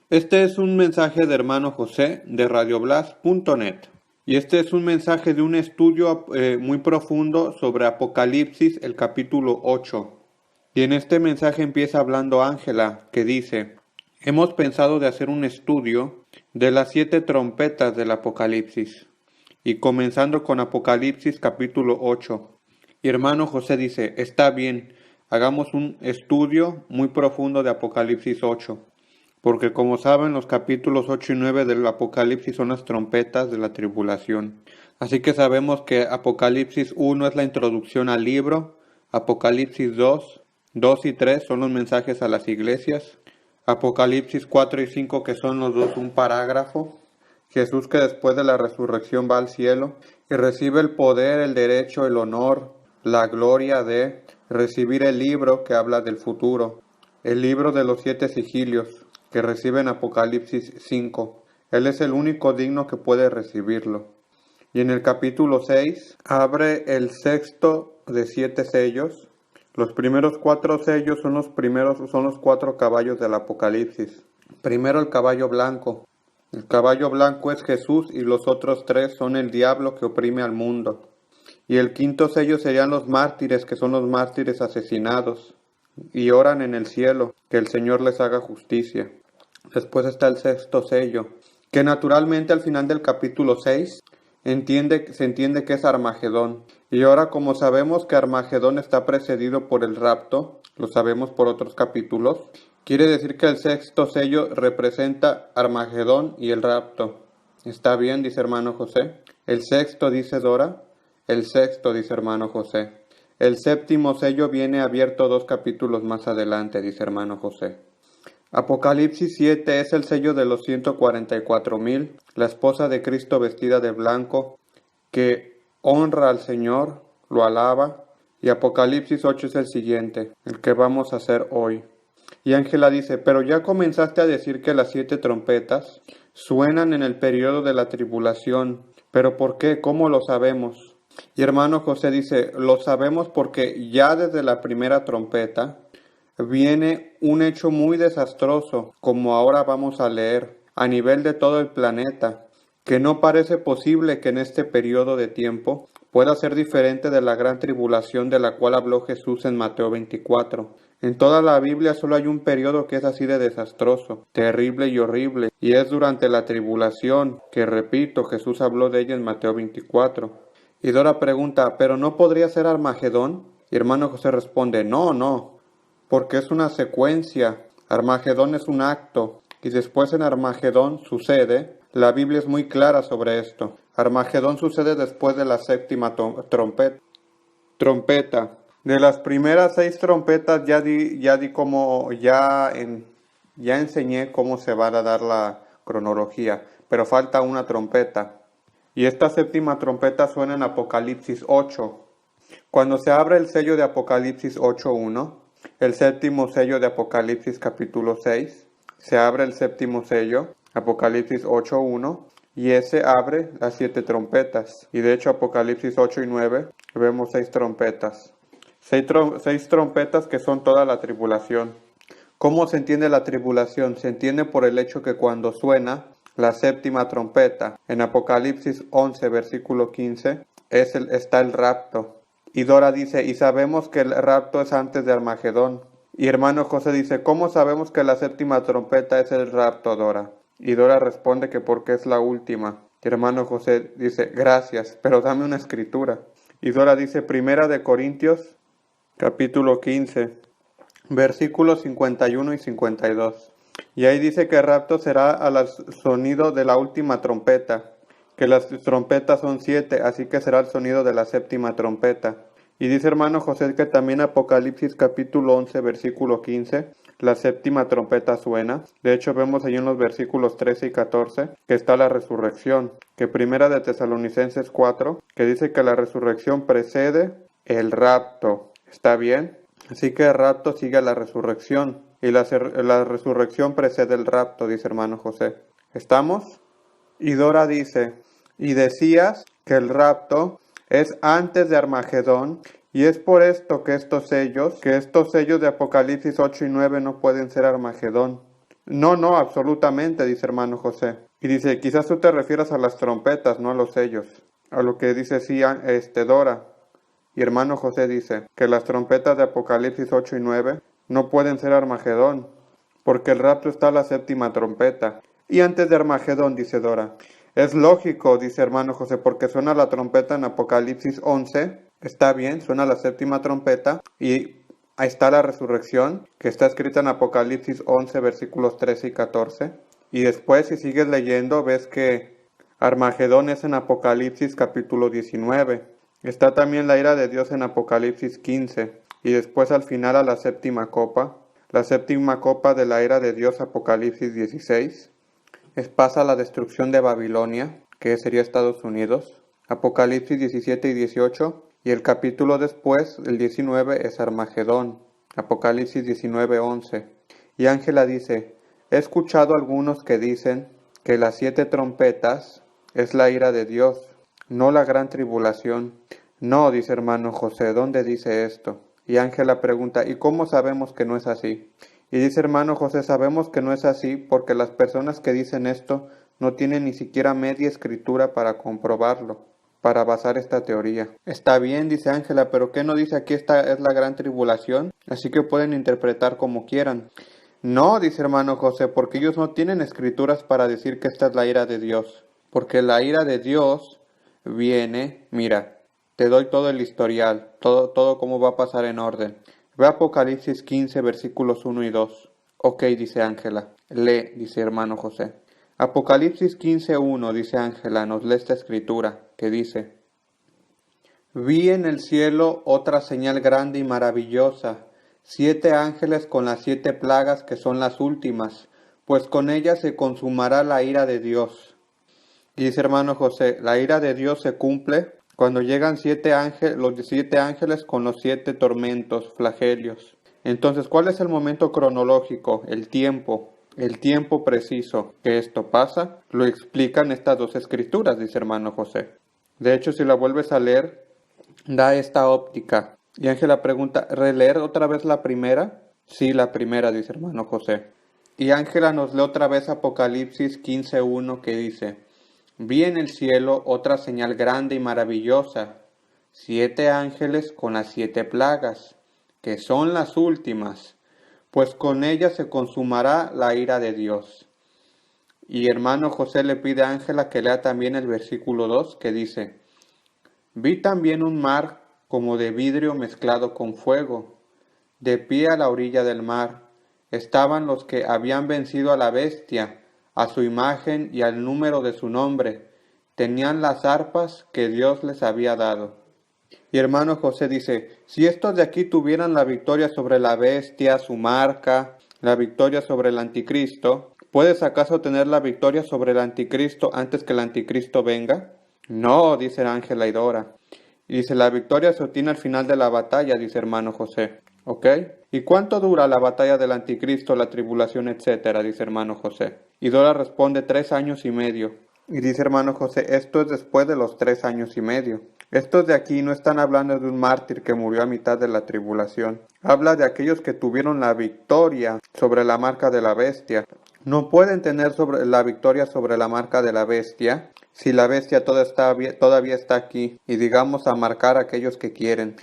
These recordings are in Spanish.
Este es un mensaje de hermano José de radioblas.net y este es un mensaje de un estudio muy profundo sobre Apocalipsis, el capítulo 8. Y en este mensaje empieza hablando Ángela, que dice: hemos pensado de hacer un estudio de las 7 trompetas del Apocalipsis, y comenzando con Apocalipsis capítulo 8. Y hermano José dice: está bien, hagamos un estudio muy profundo de Apocalipsis 8. Porque como saben, los capítulos 8 y 9 del Apocalipsis son las trompetas de la tribulación. Así que sabemos que Apocalipsis 1 es la introducción al libro, Apocalipsis 2 y 3 son los mensajes a las iglesias, Apocalipsis 4 y 5 que son los dos un parágrafo, Jesús que después de la resurrección va al cielo y recibe el poder, el derecho, el honor, la gloria de recibir el libro que habla del futuro, el libro de los 7 sigilios, que recibe en Apocalipsis 5. Él es el único digno que puede recibirlo. Y en el capítulo 6 abre el sexto de 7 sellos. Los primeros 4 sellos son los 4 caballos del Apocalipsis. Primero el caballo blanco. El caballo blanco es Jesús y los otros 3 son el diablo que oprime al mundo. Y el quinto sello serían los mártires, que son los mártires asesinados y oran en el cielo, que el Señor les haga justicia. Después está el sexto sello, que naturalmente al final del capítulo 6 se entiende que es Armagedón. Y ahora, como sabemos que Armagedón está precedido por el rapto, lo sabemos por otros capítulos, quiere decir que el sexto sello representa Armagedón y el rapto. ¿Está bien?, dice hermano José. El sexto, dice Dora. El sexto, dice hermano José. El séptimo sello viene abierto 2 capítulos más adelante, dice hermano José. Apocalipsis 7 es el sello de los 144,000, la esposa de Cristo vestida de blanco, que honra al Señor, lo alaba. Y Apocalipsis 8 es el siguiente, el que vamos a hacer hoy. Y Ángela dice: pero ya comenzaste a decir que las 7 trompetas suenan en el periodo de la tribulación. ¿Pero por qué? ¿Cómo lo sabemos? Y hermano José dice: lo sabemos porque ya desde la primera trompeta viene un hecho muy desastroso, como ahora vamos a leer, a nivel de todo el planeta, que no parece posible que en este periodo de tiempo pueda ser diferente de la gran tribulación de la cual habló Jesús en Mateo 24. En toda la Biblia solo hay un periodo que es así de desastroso, terrible y horrible, y es durante la tribulación, que repito, Jesús habló de ella en Mateo 24. Y Dora pregunta: ¿pero no podría ser Armagedón? Y hermano José responde: no, porque es una secuencia. Armagedón es un acto, y después en Armagedón sucede. La Biblia es muy clara sobre esto. Armagedón sucede después de la séptima trompeta. De las primeras 6 trompetas ya enseñé cómo se va a dar la cronología, pero falta una trompeta. Y esta séptima trompeta suena en Apocalipsis 8. Cuando se abre el sello de Apocalipsis 8.1, el séptimo sello de Apocalipsis capítulo 6, se abre el séptimo sello, Apocalipsis 8.1, y ese abre las 7 trompetas. Y de hecho Apocalipsis 8 y 9 vemos 6 trompetas. 6 trompetas que son toda la tribulación. ¿Cómo se entiende la tribulación? Se entiende por el hecho que cuando suena la séptima trompeta, en Apocalipsis 11, versículo 15, está el rapto. Y Dora dice: y sabemos que el rapto es antes de Armagedón. Y hermano José dice: ¿cómo sabemos que la séptima trompeta es el rapto, Dora? Y Dora responde que porque es la última. Y hermano José dice: gracias, pero dame una escritura. Y Dora dice: Primera de Corintios, capítulo 15, versículos 51 y 52. Y ahí dice que el rapto será al sonido de la última trompeta, que las trompetas son 7, así que será el sonido de la séptima trompeta. Y dice hermano José que también Apocalipsis capítulo 11, versículo 15, la séptima trompeta suena. De hecho vemos ahí en los versículos 13 y 14 que está la resurrección, que primera de Tesalonicenses 4, que dice que la resurrección precede el rapto. ¿Está bien? Así que el rapto sigue a la resurrección, y la resurrección precede el rapto, dice hermano José. ¿Estamos? Y Dora dice: y decías que el rapto es antes de Armagedón, y es por esto que estos sellos de Apocalipsis 8 y 9 no pueden ser Armagedón. No, no, absolutamente, dice hermano José. Y dice, quizás tú te refieras a las trompetas, no a los sellos. A lo que dice sí, Dora. Y hermano José dice que las trompetas de Apocalipsis 8 y 9 no pueden ser Armagedón, porque el rapto está a la séptima trompeta. Y antes de Armagedón, dice Dora. Es lógico, dice hermano José, porque suena la trompeta en Apocalipsis 11. Está bien, suena la séptima trompeta. Y ahí está la resurrección, que está escrita en Apocalipsis 11, versículos 13 y 14. Y después, si sigues leyendo, ves que Armagedón es en Apocalipsis capítulo 19. Está también la ira de Dios en Apocalipsis 15. Y después al final a la séptima copa de la ira de Dios, Apocalipsis 16. Pasa la destrucción de Babilonia, que sería Estados Unidos, Apocalipsis 17 y 18. Y el capítulo después, el 19, es Armagedón, Apocalipsis 19, 11. Y Ángela dice, he escuchado algunos que dicen que las 7 trompetas es la ira de Dios, no la gran tribulación. No, dice hermano José, ¿dónde dice esto? Y Ángela pregunta, ¿y cómo sabemos que no es así? Y dice hermano José, sabemos que no es así porque las personas que dicen esto no tienen ni siquiera media escritura para comprobarlo, para basar esta teoría. Está bien, dice Ángela, pero ¿qué no dice aquí esta es la gran tribulación? Así que pueden interpretar como quieran. No, dice hermano José, porque ellos no tienen escrituras para decir que esta es la ira de Dios. Porque la ira de Dios viene, mira, te doy todo el historial, todo cómo va a pasar en orden. Ve Apocalipsis 15, versículos 1 y 2. Ok, dice Ángela. Lee, dice hermano José. Apocalipsis 15, 1, dice Ángela, nos lee esta escritura, que dice, vi en el cielo otra señal grande y maravillosa, 7 ángeles con las 7 plagas que son las últimas, pues con ellas se consumará la ira de Dios. Y dice hermano José, la ira de Dios se cumple cuando llegan 7 ángeles, los 7 ángeles con los 7 tormentos, flagelios. Entonces, ¿cuál es el momento cronológico? El tiempo preciso que esto pasa, lo explican estas dos escrituras, dice hermano José. De hecho, si la vuelves a leer, da esta óptica. Y Ángela pregunta, ¿releer otra vez la primera? Sí, la primera, dice hermano José. Y Ángela nos lee otra vez Apocalipsis 15:1 que dice, vi en el cielo otra señal grande y maravillosa, 7 ángeles con las 7 plagas, que son las últimas, pues con ellas se consumará la ira de Dios. Y hermano José le pide a Ángela que lea también el versículo 2 que dice, vi también un mar como de vidrio mezclado con fuego. De pie a la orilla del mar estaban los que habían vencido a la bestia, a su imagen y al número de su nombre. Tenían las arpas que Dios les había dado. Y hermano José dice, si estos de aquí tuvieran la victoria sobre la bestia, su marca, la victoria sobre el anticristo, ¿puedes acaso tener la victoria sobre el anticristo antes que el anticristo venga? No, dice Ángela y Dora. Y dice, la victoria se obtiene al final de la batalla, dice hermano José. ¿Ok? ¿Y cuánto dura la batalla del anticristo, la tribulación, etcétera? Dice hermano José. Y Dora responde 3 años y medio. Y dice hermano José, esto es después de los 3 años y medio. Estos de aquí no están hablando de un mártir que murió a mitad de la tribulación. Habla de aquellos que tuvieron la victoria sobre la marca de la bestia. No pueden tener la victoria sobre la marca de la bestia si la bestia todavía está aquí y digamos a marcar a aquellos que quieren.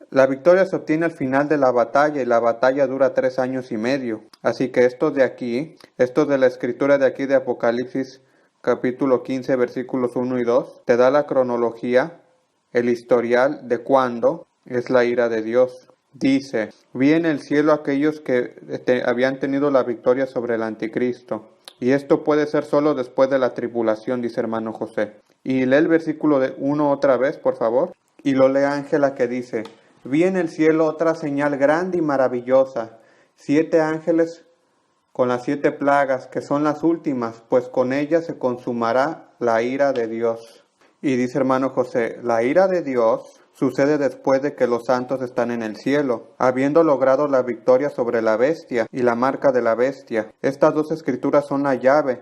La victoria se obtiene al final de la batalla y la batalla dura 3 años y medio. Así que estos de aquí, estos de la escritura de aquí de Apocalipsis capítulo 15 versículos 1 y 2, te da la cronología, el historial de cuándo es la ira de Dios. Dice, vi en el cielo aquellos que habían tenido la victoria sobre el anticristo. Y esto puede ser solo después de la tribulación, dice hermano José. Y lee el versículo 1 otra vez, por favor. Y lo lee Ángela que dice, vi en el cielo otra señal grande y maravillosa, 7 ángeles con las 7 plagas, que son las últimas, pues con ellas se consumará la ira de Dios. Y dice hermano José, la ira de Dios sucede después de que los santos están en el cielo, habiendo logrado la victoria sobre la bestia y la marca de la bestia. Estas dos escrituras son la llave,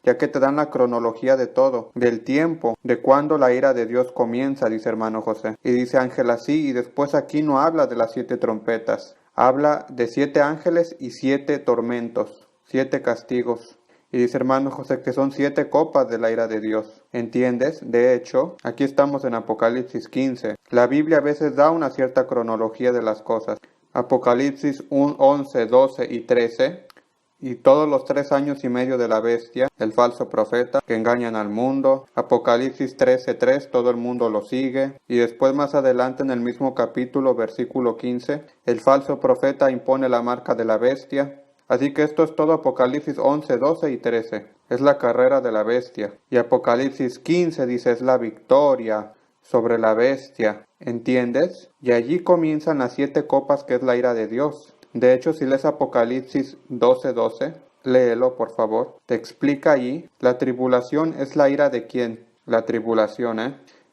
ya que te dan la cronología de todo, del tiempo, de cuándo la ira de Dios comienza, dice hermano José. Y dice Ángela, sí, y después aquí no habla de las 7 trompetas, habla de 7 ángeles y 7 tormentos. 7 castigos. Y dice hermano José que son 7 copas de la ira de Dios. ¿Entiendes? De hecho, aquí estamos en Apocalipsis 15. La Biblia a veces da una cierta cronología de las cosas. Apocalipsis 1, 11, 12 y 13. Y todos los 3 años y medio de la bestia, el falso profeta, que engañan al mundo. Apocalipsis 13:3, todo el mundo lo sigue. Y después más adelante en el mismo capítulo, versículo 15, el falso profeta impone la marca de la bestia. Así que esto es todo Apocalipsis 11, 12 y 13. Es la carrera de la bestia. Y Apocalipsis 15 dice es la victoria sobre la bestia. ¿Entiendes? Y allí comienzan las 7 copas que es la ira de Dios. De hecho, si lees Apocalipsis 12:12, léelo por favor. Te explica allí, la tribulación es la ira de quién. La tribulación,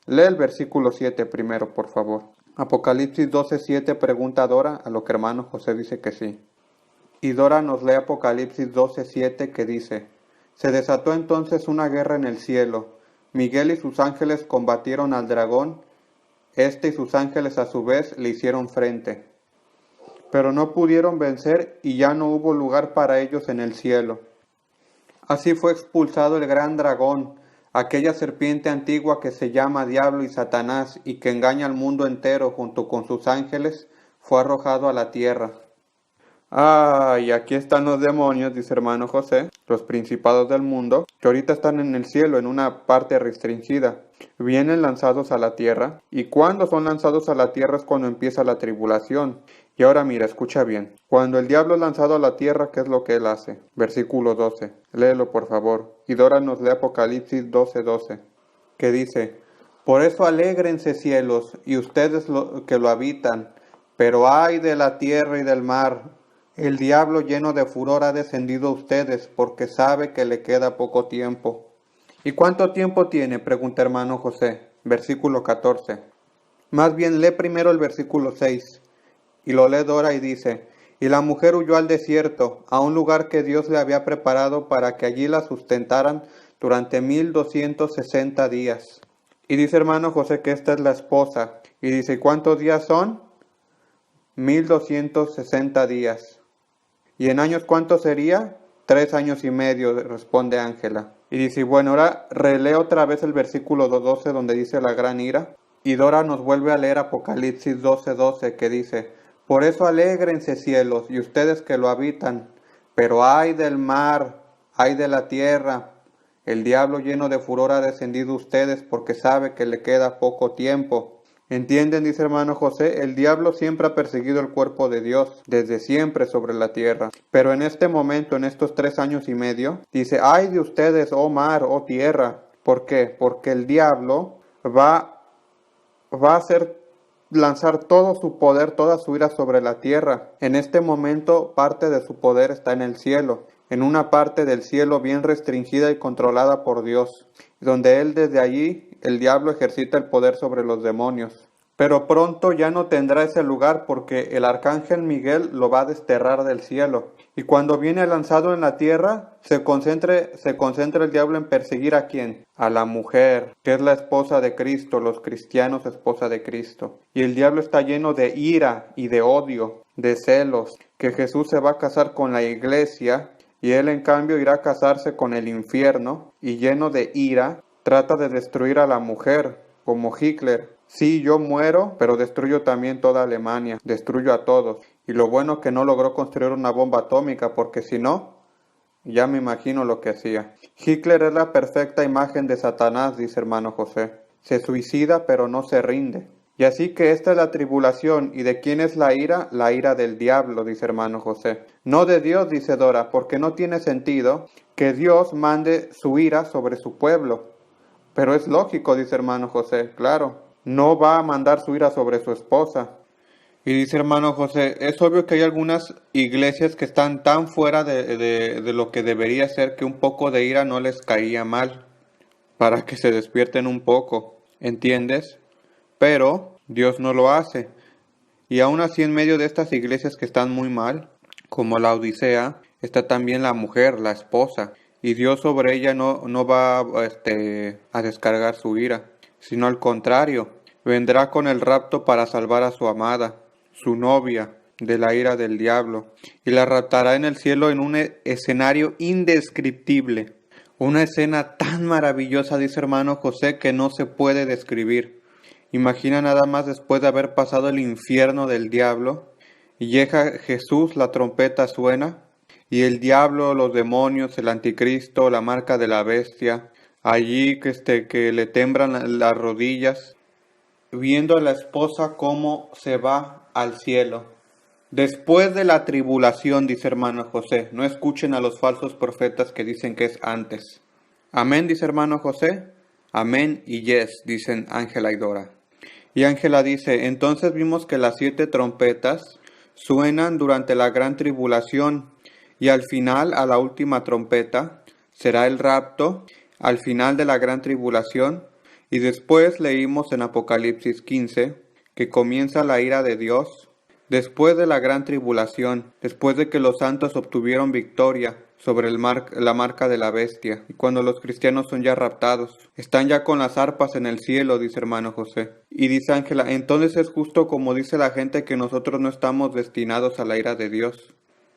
Lee el versículo 7 primero, por favor. Apocalipsis 12:7 pregunta a Dora, a lo que hermano José dice que sí. Y Dora nos lee Apocalipsis 12:7 que dice, se desató entonces una guerra en el cielo. Miguel y sus ángeles combatieron al dragón. Este y sus ángeles a su vez le hicieron frente. Pero no pudieron vencer y ya no hubo lugar para ellos en el cielo. Así fue expulsado el gran dragón, aquella serpiente antigua que se llama Diablo y Satanás y que engaña al mundo entero junto con sus ángeles, fue arrojado a la tierra. Y aquí están los demonios, dice hermano José, los principados del mundo, que ahorita están en el cielo, en una parte restringida. Vienen lanzados a la tierra, y cuando son lanzados a la tierra es cuando empieza la tribulación. Y ahora mira, escucha bien. Cuando el diablo es lanzado a la tierra, ¿qué es lo que él hace? Versículo 12. Léelo por favor. Y Dora nos lee Apocalipsis 12:12, que dice, por eso alégrense cielos, y ustedes que lo habitan, pero ay de la tierra y del mar. El diablo lleno de furor ha descendido a ustedes, porque sabe que le queda poco tiempo. ¿Y cuánto tiempo tiene? Pregunta hermano José. Versículo 14. Más bien lee primero el versículo 6. Y lo lee Dora y dice, y la mujer huyó al desierto, a un lugar que Dios le había preparado para que allí la sustentaran durante 1260 días. Y dice hermano José que esta es la esposa. Y dice, ¿cuántos días son? 1260 días. ¿Y en años cuánto sería? 3 años y medio, responde Ángela. Y dice, bueno, ahora relee otra vez el versículo 12 donde dice la gran ira. Y Dora nos vuelve a leer Apocalipsis 12:12 que dice, por eso alégrense cielos y ustedes que lo habitan, pero ay del mar, ay de la tierra, el diablo lleno de furor ha descendido a ustedes porque sabe que le queda poco tiempo. ¿Entienden? Dice hermano José, el diablo siempre ha perseguido el cuerpo de Dios, desde siempre sobre la tierra. Pero en este momento, en estos 3 años y medio, dice, ay de ustedes, oh mar, oh tierra. ¿Por qué? Porque el diablo va a hacer lanzar todo su poder, toda su ira sobre la tierra. En este momento, parte de su poder está en el cielo, en una parte del cielo bien restringida y controlada por Dios, donde él desde allí, el diablo ejercita el poder sobre los demonios. Pero pronto ya no tendrá ese lugar porque el arcángel Miguel lo va a desterrar del cielo. Y cuando viene lanzado en la tierra, se concentra el diablo en perseguir ¿a quién? A la mujer, que es la esposa de Cristo, los cristianos esposa de Cristo. Y el diablo está lleno de ira y de odio, de celos, que Jesús se va a casar con la iglesia y él en cambio irá a casarse con el infierno y lleno de ira, trata de destruir a la mujer, como Hitler. Sí, yo muero, pero destruyo también toda Alemania, destruyo a todos. Y lo bueno que no logró construir una bomba atómica, porque si no, ya me imagino lo que hacía. Hitler es la perfecta imagen de Satanás, dice hermano José. Se suicida, pero no se rinde. Y así que esta es la tribulación. ¿Y de quién es la ira? La ira del diablo, dice hermano José. No de Dios, dice Dora, porque no tiene sentido que Dios mande su ira sobre su pueblo. Pero es lógico, dice hermano José, claro. No va a mandar su ira sobre su esposa. Y dice hermano José, es obvio que hay algunas iglesias que están tan fuera de lo que debería ser que un poco de ira no les caía mal, para que se despierten un poco, ¿entiendes? Pero Dios no lo hace. Y aún así en medio de estas iglesias que están muy mal, como la Odisea, está también la mujer, la esposa. Y Dios sobre ella no va a descargar su ira, sino al contrario, vendrá con el rapto para salvar a su amada, su novia. de la ira del diablo, y la raptará en el cielo en un escenario indescriptible. Una escena tan maravillosa, dice hermano José, que no se puede describir. Imagina nada más después de haber pasado el infierno del diablo, y llega Jesús, la trompeta suena, y el diablo, los demonios, el anticristo, la marca de la bestia, allí que le temblan las rodillas, viendo a la esposa cómo se va al cielo. Después de la tribulación, dice hermano José, no escuchen a los falsos profetas que dicen que es antes. Amén, dice hermano José. Amén y yes, dicen Ángela y Dora. Y Ángela dice, entonces vimos que las 7 trompetas suenan durante la gran tribulación y al final, a la última trompeta, será el rapto, al final de la gran tribulación. Y después leímos en Apocalipsis 15 que comienza la ira de Dios después de la gran tribulación, después de que los santos obtuvieron victoria sobre la marca de la bestia, y cuando los cristianos son ya raptados, están ya con las arpas en el cielo, dice hermano José. Y dice Ángela, entonces es justo como dice la gente que nosotros no estamos destinados a la ira de Dios.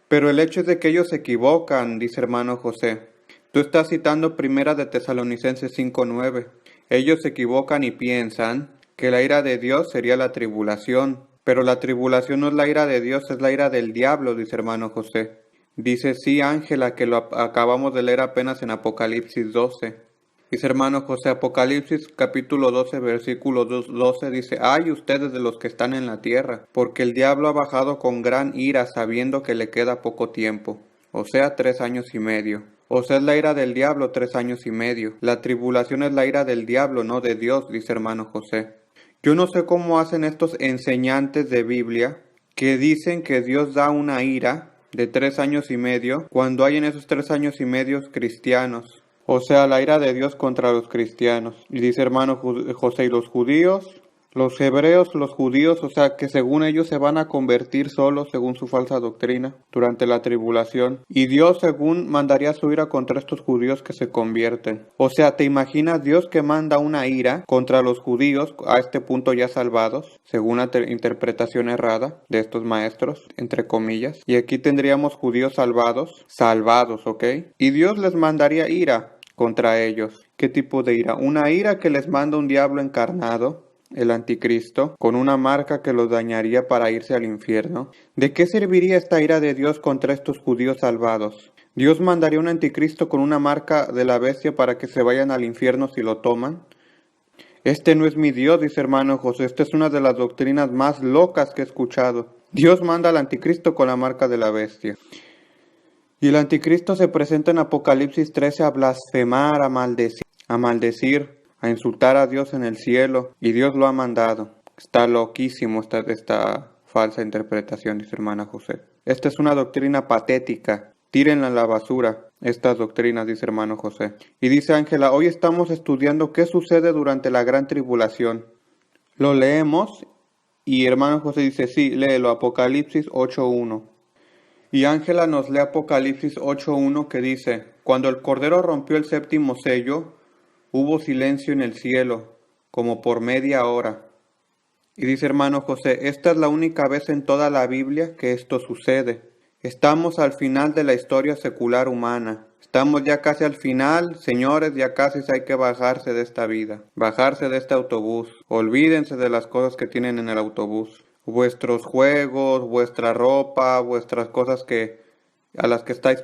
Pero el hecho es de que ellos se equivocan, dice hermano José. Tú estás citando primera de Tesalonicenses 5:9. Ellos se equivocan y piensan que la ira de Dios sería la tribulación. Pero la tribulación no es la ira de Dios, es la ira del diablo, dice hermano José. Dice sí, Ángela, que lo acabamos de leer apenas en Apocalipsis 12. Dice hermano José, Apocalipsis capítulo 12, versículo 12, dice, ay ustedes de los que están en la tierra, porque el diablo ha bajado con gran ira sabiendo que le queda poco tiempo, o sea 3 años y medio. O sea, es la ira del diablo 3 años y medio. La tribulación es la ira del diablo, no de Dios, dice hermano José. Yo no sé cómo hacen estos enseñantes de Biblia que dicen que Dios da una ira de 3 años y medio cuando hay en esos 3 años y medio cristianos. O sea, la ira de Dios contra los cristianos. Y dice hermano José, y los judíos, los hebreos, los judíos, o sea, que según ellos se van a convertir solos según su falsa doctrina durante la tribulación. Y Dios según mandaría su ira contra estos judíos que se convierten. O sea, ¿te imaginas Dios que manda una ira contra los judíos a este punto ya salvados? Según la interpretación errada de estos maestros, entre comillas. Y aquí tendríamos judíos salvados, ¿ok? Y Dios les mandaría ira contra ellos. ¿Qué tipo de ira? Una ira que les manda un diablo encarnado, el anticristo, con una marca que los dañaría para irse al infierno. ¿De qué serviría esta ira de Dios contra estos judíos salvados? ¿Dios mandaría un anticristo con una marca de la bestia para que se vayan al infierno si lo toman? Este no es mi Dios, dice hermano José, esta es una de las doctrinas más locas que he escuchado. Dios manda al anticristo con la marca de la bestia. Y el anticristo se presenta en Apocalipsis 13 a blasfemar, a maldecir, a insultar a Dios en el cielo, y Dios lo ha mandado. Está loquísimo esta falsa interpretación, dice hermana José. Esta es una doctrina patética. Tírenla a la basura, estas doctrinas, dice hermano José. Y dice Ángela, hoy estamos estudiando qué sucede durante la gran tribulación. Lo leemos y hermano José dice, sí, léelo, Apocalipsis 8:1. Y Ángela nos lee Apocalipsis 8:1 que dice, cuando el Cordero rompió el 7º sello, hubo silencio en el cielo, como por media hora. Y dice hermano José, esta es la única vez en toda la Biblia que esto sucede. Estamos al final de la historia secular humana. Estamos ya casi al final, señores, ya casi hay que bajarse de esta vida. Bajarse de este autobús. Olvídense de las cosas que tienen en el autobús. Vuestros juegos, vuestra ropa, vuestras cosas a las que estáis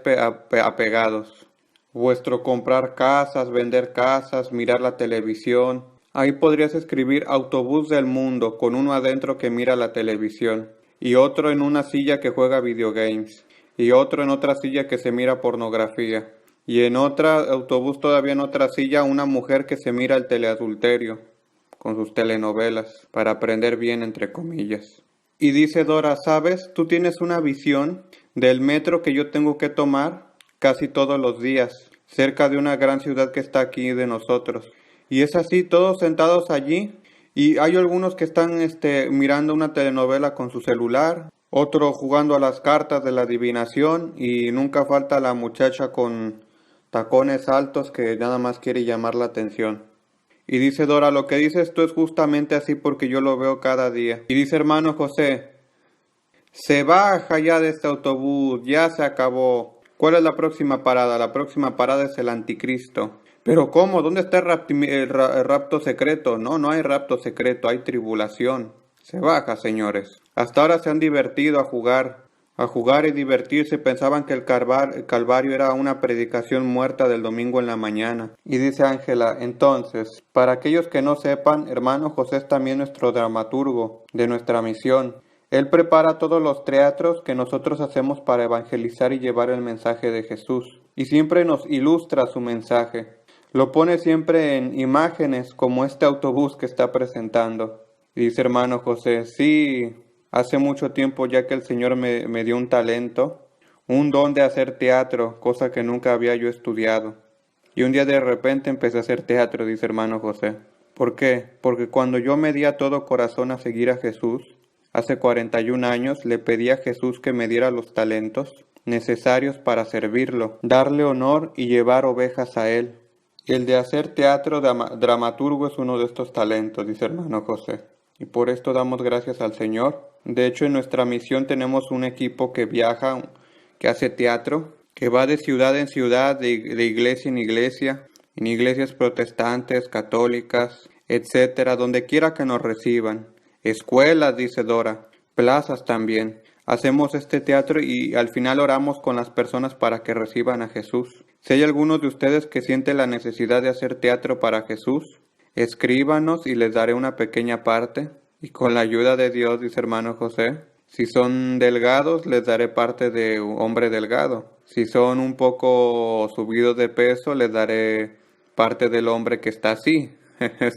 apegados. Vuestro comprar casas, vender casas, mirar la televisión. Ahí podrías escribir autobús del mundo con uno adentro que mira la televisión y otro en una silla que juega videogames y otro en otra silla que se mira pornografía y en otra autobús todavía en otra silla una mujer que se mira el teleadulterio con sus telenovelas para aprender bien entre comillas. Y dice Dora, ¿sabes? Tú tienes una visión del metro que yo tengo que tomar casi todos los días, cerca de una gran ciudad que está aquí de nosotros. Y es así, todos sentados allí, y hay algunos que están mirando una telenovela con su celular, otro jugando a las cartas de la adivinación, y nunca falta la muchacha con tacones altos que nada más quiere llamar la atención. Y dice Dora, lo que dices tú es justamente así porque yo lo veo cada día. Y dice hermano José, Se baja ya de este autobús, ya se acabó. ¿Cuál es la próxima parada? La próxima parada es el anticristo. Pero ¿cómo? ¿Dónde está el rapto secreto? No, no hay rapto secreto, hay tribulación. Se baja, señores. Hasta ahora se han divertido a jugar y divertirse. Pensaban que el Calvario era una predicación muerta del domingo en la mañana. Y dice Ángela, entonces, para aquellos que no sepan, hermano José es también nuestro dramaturgo de nuestra misión. Él prepara todos los teatros que nosotros hacemos para evangelizar y llevar el mensaje de Jesús. Y siempre nos ilustra su mensaje. Lo pone siempre en imágenes como este autobús que está presentando. Y dice hermano José, sí, hace mucho tiempo ya que el Señor me dio un talento, un don de hacer teatro, cosa que nunca había yo estudiado. Y un día de repente empecé a hacer teatro, dice hermano José. ¿Por qué? Porque cuando yo me di a todo corazón a seguir a Jesús, hace 41 años le pedí a Jesús que me diera los talentos necesarios para servirlo, darle honor y llevar ovejas a Él. El de hacer teatro dramaturgo es uno de estos talentos, dice hermano José. Y por esto damos gracias al Señor. De hecho, en nuestra misión tenemos un equipo que viaja, que hace teatro, que va de ciudad en ciudad, de iglesia en iglesias protestantes, católicas, etcétera, donde quiera que nos reciban. Escuelas, dice Dora, plazas también. Hacemos este teatro y al final oramos con las personas para que reciban a Jesús. Si hay algunos de ustedes que sienten la necesidad de hacer teatro para Jesús, escríbanos y les daré una pequeña parte. Y con la ayuda de Dios, dice hermano José, si son delgados, les daré parte de un hombre delgado. Si son un poco subidos de peso, les daré parte del hombre que está así,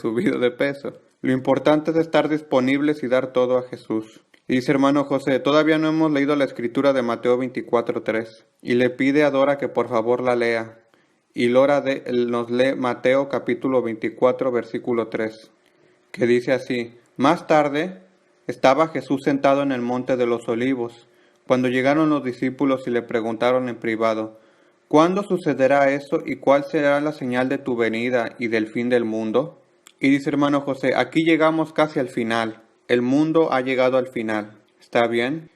subido de peso. Lo importante es estar disponibles y dar todo a Jesús. Y dice hermano José, todavía no hemos leído la escritura de Mateo 24:3 y le pide a Dora que por favor la lea. Y nos lee Mateo capítulo 24 versículo 3, que dice así, más tarde estaba Jesús sentado en el monte de los olivos, cuando llegaron los discípulos y le preguntaron en privado, ¿cuándo sucederá eso y cuál será la señal de tu venida y del fin del mundo? Y dice hermano José, aquí llegamos casi al final. El mundo ha llegado al final. ¿Está bien?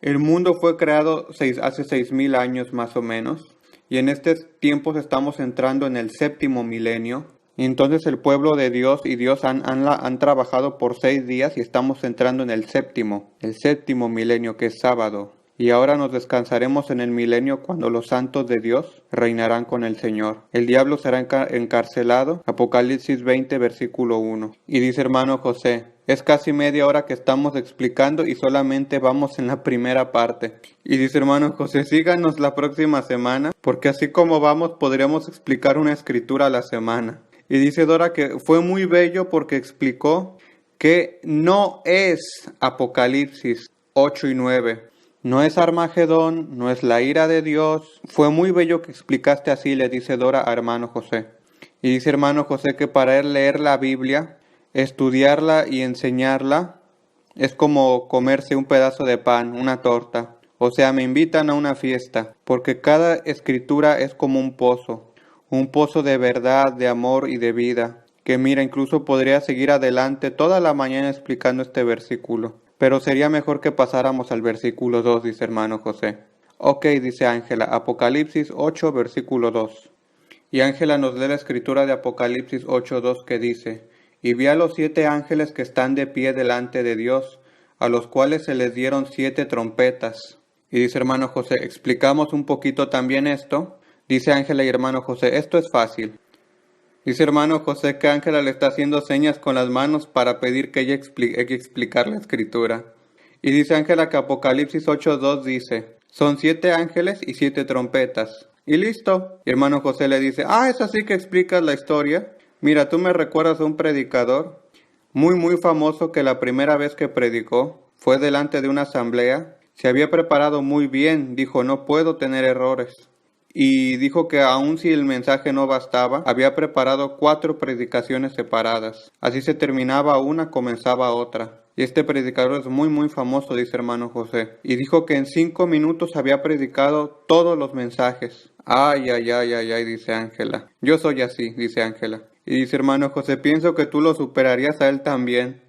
El mundo fue creado hace 6,000 años más o menos. Y en estos tiempos estamos entrando en el 7º milenio. Y entonces el pueblo de Dios y Dios han trabajado por 6 días y estamos entrando en el 7º milenio, que es sábado. Y ahora nos descansaremos en el milenio cuando los santos de Dios reinarán con el Señor. El diablo será encarcelado. Apocalipsis 20, versículo 1. Y dice hermano José, es casi media hora que estamos explicando y solamente vamos en la primera parte. Y dice hermano José, síganos la próxima semana, porque así como vamos podremos explicar una escritura a la semana. Y dice Dora que fue muy bello porque explicó que no es Apocalipsis 8 y 9. No es Armagedón, no es la ira de Dios. Fue muy bello que explicaste así, le dice Dora a hermano José. Y dice hermano José que para él leer la Biblia, estudiarla y enseñarla, es como comerse un pedazo de pan, una torta. O sea, me invitan a una fiesta, porque cada escritura es como un pozo de verdad, de amor y de vida. Que mira, incluso podría seguir adelante toda la mañana explicando este versículo. Pero sería mejor que pasáramos al versículo 2, dice hermano José. Ok, dice Ángela, Apocalipsis 8, versículo 2. Y Ángela nos lee la escritura de Apocalipsis 8:2 que dice, y vi a los 7 ángeles que están de pie delante de Dios, a los cuales se les dieron 7 trompetas. Y dice hermano José, explicamos un poquito también esto. Dice Ángela y hermano José, esto es fácil. Dice hermano José que Ángela le está haciendo señas con las manos para pedir que ella hay que explicar la escritura. Y dice Ángela que Apocalipsis 8:2 dice, son 7 ángeles y 7 trompetas. Y listo. Y hermano José le dice, es así que explicas la historia. Mira, tú me recuerdas a un predicador muy famoso que la primera vez que predicó fue delante de una asamblea. Se había preparado muy bien, dijo, no puedo tener errores. Y dijo que aun si el mensaje no bastaba, había preparado 4 predicaciones separadas. Así se terminaba una, comenzaba otra. Y este predicador es muy famoso, dice hermano José. Y dijo que en 5 minutos había predicado todos los mensajes. Ay, dice Ángela. Yo soy así, dice Ángela. Y dice hermano José, pienso que tú lo superarías a él también.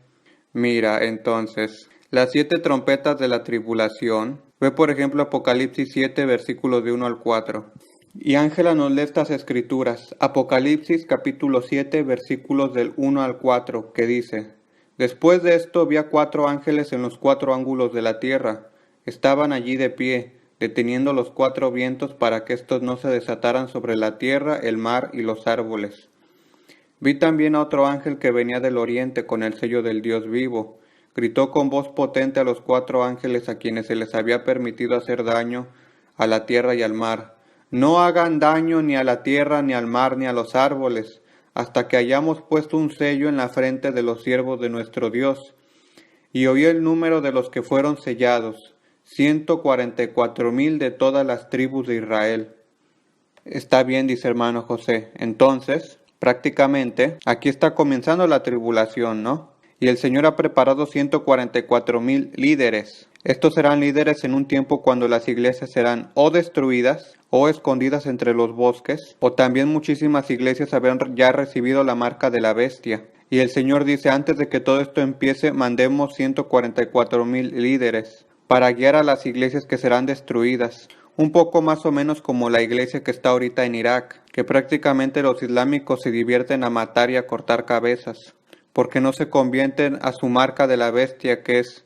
Mira, entonces, Las 7 trompetas de la tribulación. Ve por ejemplo Apocalipsis 7 versículos de 1 al 4. Y Ángela nos lee estas escrituras. Apocalipsis capítulo 7 versículos del 1 al 4 que dice: Después de esto vi a 4 ángeles en los 4 ángulos de la tierra. Estaban allí de pie, deteniendo los 4 vientos para que estos no se desataran sobre la tierra, el mar y los árboles. Vi también a otro ángel que venía del oriente con el sello del Dios vivo. Gritó con voz potente a los 4 ángeles a quienes se les había permitido hacer daño a la tierra y al mar: No hagan daño ni a la tierra, ni al mar, ni a los árboles, hasta que hayamos puesto un sello en la frente de los siervos de nuestro Dios. Y oí el número de los que fueron sellados, 144,000 de todas las tribus de Israel. Está bien, dice hermano José. Entonces, prácticamente, aquí está comenzando la tribulación, ¿no? Y el Señor ha preparado 144,000 líderes. Estos serán líderes en un tiempo cuando las iglesias serán o destruidas o escondidas entre los bosques, o también muchísimas iglesias habrán ya recibido la marca de la bestia. Y el Señor dice: antes de que todo esto empiece, mandemos 144,000 líderes para guiar a las iglesias que serán destruidas. Un poco más o menos como la iglesia que está ahorita en Irak, que prácticamente los islámicos se divierten a matar y a cortar cabezas, porque no se convierten a su marca de la bestia que es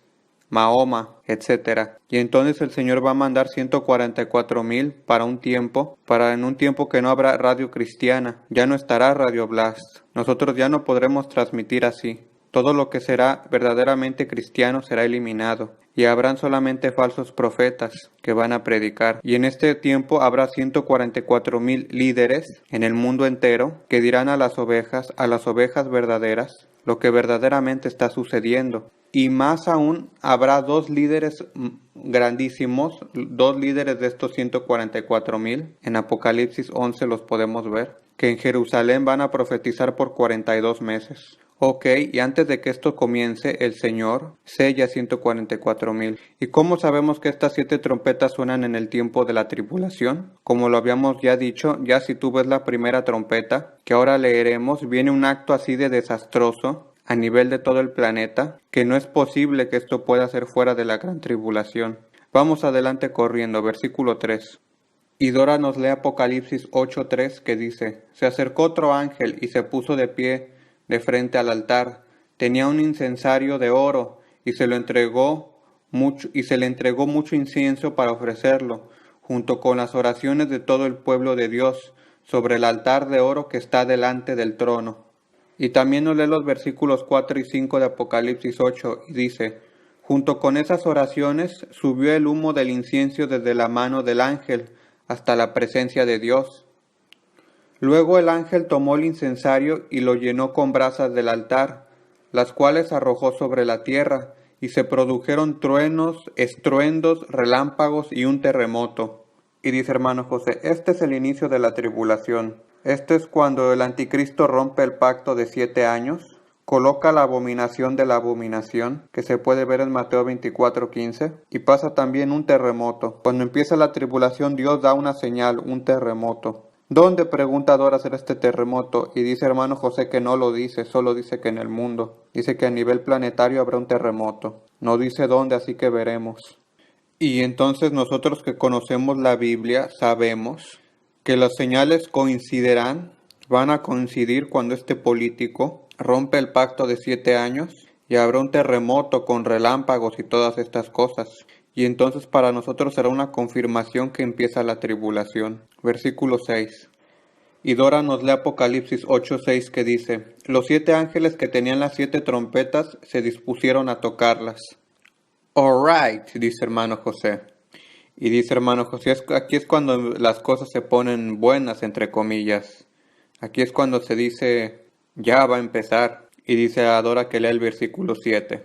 Mahoma, etc. Y entonces el Señor va a mandar 144,000 para un tiempo, en un tiempo que no habrá radio cristiana, ya no estará Radio Blast. Nosotros ya no podremos transmitir así. Todo lo que será verdaderamente cristiano será eliminado, y habrán solamente falsos profetas que van a predicar. Y en este tiempo habrá 144,000 líderes en el mundo entero que dirán a las ovejas verdaderas, lo que verdaderamente está sucediendo. Y más aún, habrá 2 líderes grandísimos, 2 líderes de estos 144,000, en Apocalipsis 11 los podemos ver, que en Jerusalén van a profetizar por 42 meses. Ok, y antes de que esto comience, el Señor sella 144,000. ¿Y cómo sabemos que estas 7 trompetas suenan en el tiempo de la tribulación? Como lo habíamos ya dicho, ya si tú ves la primera trompeta, que ahora leeremos, viene un acto así de desastroso a nivel de todo el planeta, que no es posible que esto pueda ser fuera de la gran tribulación. Vamos adelante corriendo, versículo 3. Y Dora nos lee Apocalipsis 8:3 que dice: Se acercó otro ángel y se puso de pie de frente al altar. Tenía un incensario de oro y se le entregó mucho incienso para ofrecerlo, junto con las oraciones de todo el pueblo de Dios, sobre el altar de oro que está delante del trono. Y también nos lee los versículos 4 y 5 de Apocalipsis 8 y dice: Junto con esas oraciones subió el humo del incienso desde la mano del ángel hasta la presencia de Dios. Luego el ángel tomó el incensario y lo llenó con brasas del altar, las cuales arrojó sobre la tierra, y se produjeron truenos, estruendos, relámpagos y un terremoto. Y dice hermano José, este es el inicio de la tribulación. Esto es cuando el anticristo rompe el pacto de 7 años, coloca la abominación de la abominación, que se puede ver en Mateo 24:15, y pasa también un terremoto. Cuando empieza la tribulación, Dios da una señal, un terremoto. ¿Dónde, pregunta Dora, será este terremoto? Y dice hermano José que no lo dice, solo dice que en el mundo. Dice que a nivel planetario habrá un terremoto. No dice dónde, así que veremos. Y entonces nosotros que conocemos la Biblia sabemos que las señales coincidirán, van a coincidir cuando este político rompe el pacto de 7 años y habrá un terremoto con relámpagos y todas estas cosas. Y entonces para nosotros será una confirmación que empieza la tribulación. Versículo 6. Y Dora nos lee Apocalipsis 8:6 que dice: Los 7 ángeles que tenían las 7 trompetas se dispusieron a tocarlas. Alright, dice hermano José. Y dice hermano José, aquí es cuando las cosas se ponen buenas, entre comillas. Aquí es cuando se dice, ya va a empezar. Y dice a Dora que lea el versículo 7.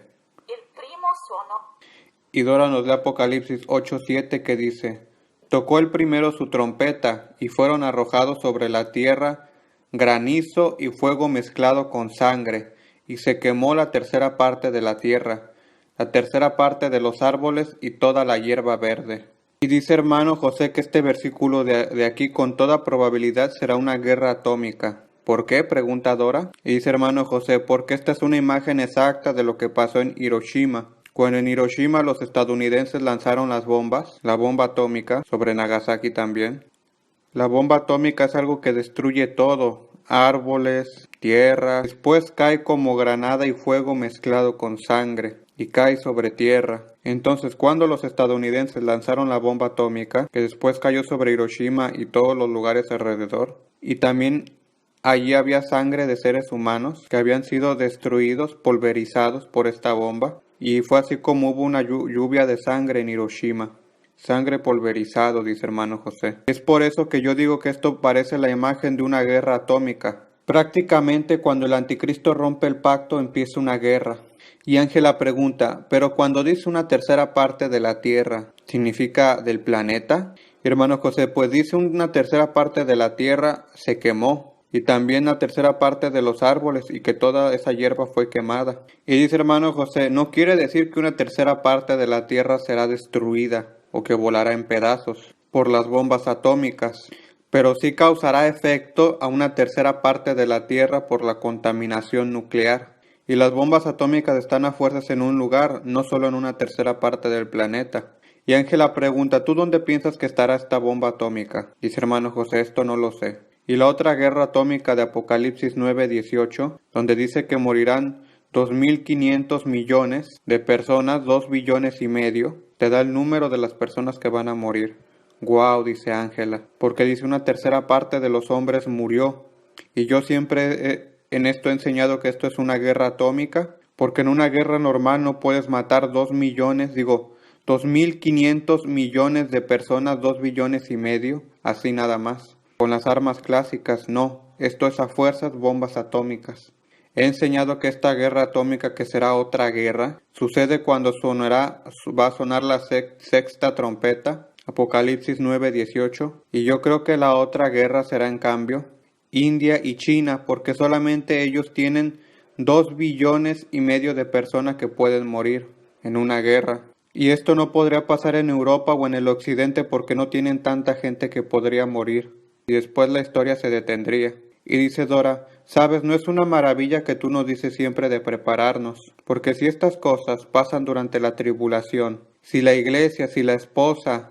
Y Dora nos lee Apocalipsis 8:7 que dice: Tocó el primero su trompeta, y fueron arrojados sobre la tierra granizo y fuego mezclado con sangre, y se quemó la tercera parte de la tierra, la tercera parte de los árboles y toda la hierba verde. Y dice hermano José que este versículo de aquí con toda probabilidad será una guerra atómica. ¿Por qué?, pregunta Dora. Y dice hermano José, porque esta es una imagen exacta de lo que pasó en Hiroshima, Cuando en Hiroshima los estadounidenses lanzaron las bombas, la bomba atómica, sobre Nagasaki también. La bomba atómica es algo que destruye todo, árboles, tierra, después cae como granada y fuego mezclado con sangre, y cae sobre tierra. Entonces, cuando los estadounidenses lanzaron la bomba atómica, que después cayó sobre Hiroshima y todos los lugares alrededor, y también allí había sangre de seres humanos que habían sido destruidos, pulverizados por esta bomba, y fue así como hubo una lluvia de sangre en Hiroshima. Sangre pulverizado, dice hermano José. Es por eso que yo digo que esto parece la imagen de una guerra atómica. Prácticamente cuando el anticristo rompe el pacto empieza una guerra. Y Ángela pregunta, ¿pero cuando dice una tercera parte de la tierra, significa del planeta? Hermano José, pues dice una tercera parte de la tierra se quemó. Y también la tercera parte de los árboles y que toda esa hierba fue quemada. Y dice hermano José, no quiere decir que una tercera parte de la tierra será destruida o que volará en pedazos por las bombas atómicas, pero sí causará efecto a una tercera parte de la tierra por la contaminación nuclear. Y las bombas atómicas están a fuerzas en un lugar, no solo en una tercera parte del planeta. Y Ángela pregunta, ¿tú dónde piensas que estará esta bomba atómica? Dice hermano José, esto no lo sé. Y la otra guerra atómica de Apocalipsis 9:18, donde dice que morirán 2.500 millones de personas, 2 billones y medio, te da el número de las personas que van a morir. Guau, dice Ángela, porque dice una tercera parte de los hombres murió. Y yo siempre en esto he enseñado que esto es una guerra atómica, porque en una guerra normal no puedes matar 2.500 millones de personas, 2 billones y medio, así nada más. Con las armas clásicas, no. Esto es a fuerzas bombas atómicas. He enseñado que esta guerra atómica, que será otra guerra, sucede cuando va a sonar la sexta trompeta, Apocalipsis 9:18, y yo creo que la otra guerra será en cambio India y China, porque solamente ellos tienen 2 billones y medio de personas que pueden morir en una guerra. Y esto no podría pasar en Europa o en el occidente porque no tienen tanta gente que podría morir. Y después la historia se detendría. Y dice Dora, sabes, no es una maravilla que tú nos dices siempre de prepararnos, porque si estas cosas pasan durante la tribulación, si la iglesia, si la esposa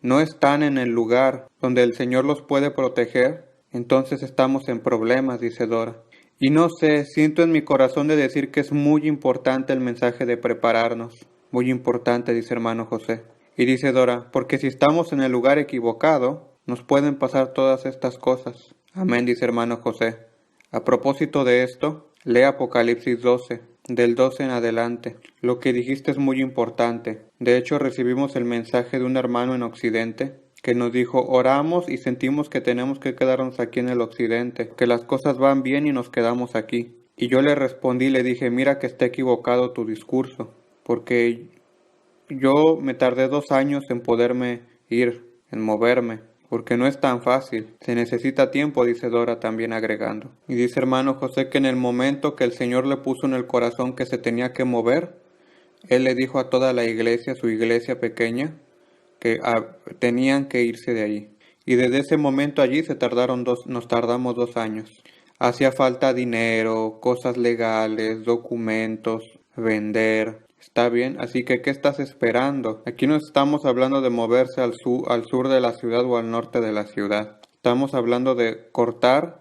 no están en el lugar donde el Señor los puede proteger, entonces estamos en problemas, dice Dora. Y no sé, siento en mi corazón de decir que es muy importante el mensaje de prepararnos. Muy importante, dice hermano José. Y dice Dora, porque si estamos en el lugar equivocado, nos pueden pasar todas estas cosas. Amén, dice hermano José. A propósito de esto, lee Apocalipsis 12, del 12 en adelante. Lo que dijiste es muy importante. De hecho, recibimos el mensaje de un hermano en Occidente que nos dijo, oramos y sentimos que tenemos que quedarnos aquí en el Occidente, que las cosas van bien y nos quedamos aquí. Y yo le respondí, le dije, mira que está equivocado tu discurso, porque yo me tardé 2 años en poderme ir, en moverme, porque no es tan fácil. Se necesita tiempo, dice Dora también agregando. Y dice hermano José que en el momento que el Señor le puso en el corazón que se tenía que mover, Él le dijo a toda la iglesia, su iglesia pequeña, que tenían que irse de allí. Y desde ese momento allí nos tardamos 2 años. Hacía falta dinero, cosas legales, documentos, vender. Está bien, así que ¿qué estás esperando? Aquí no estamos hablando de moverse al sur de la ciudad o al norte de la ciudad. Estamos hablando de cortar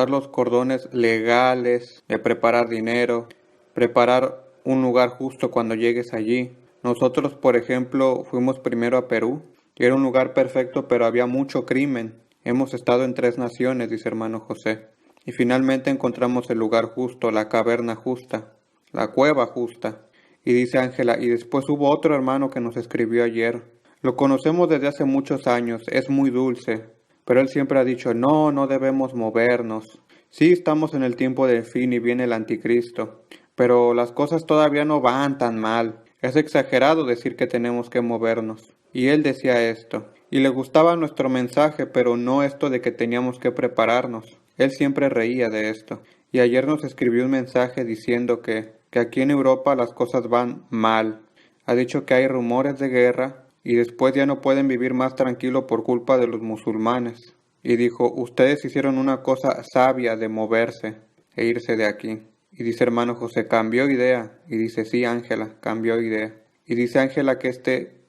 los cordones legales, de preparar dinero, preparar un lugar justo cuando llegues allí. Nosotros, por ejemplo, fuimos primero a Perú, y era un lugar perfecto, pero había mucho crimen. Hemos estado en 3 naciones, dice hermano José. Y finalmente encontramos el lugar justo, la caverna justa, la cueva justa. Y dice Ángela, y después hubo otro hermano que nos escribió ayer. Lo conocemos desde hace muchos años, es muy dulce, pero él siempre ha dicho, no debemos movernos. Sí, estamos en el tiempo del fin y viene el anticristo, pero las cosas todavía no van tan mal. Es exagerado decir que tenemos que movernos. Y él decía esto, y le gustaba nuestro mensaje, pero no esto de que teníamos que prepararnos. Él siempre reía de esto. Y ayer nos escribió un mensaje diciendo que aquí en Europa las cosas van mal. Ha dicho que hay rumores de guerra y después ya no pueden vivir más tranquilo por culpa de los musulmanes. Y dijo, ustedes hicieron una cosa sabia de moverse e irse de aquí. Y dice hermano José, cambió idea. Y dice, sí, Ángela, cambió idea. Y dice Ángela que este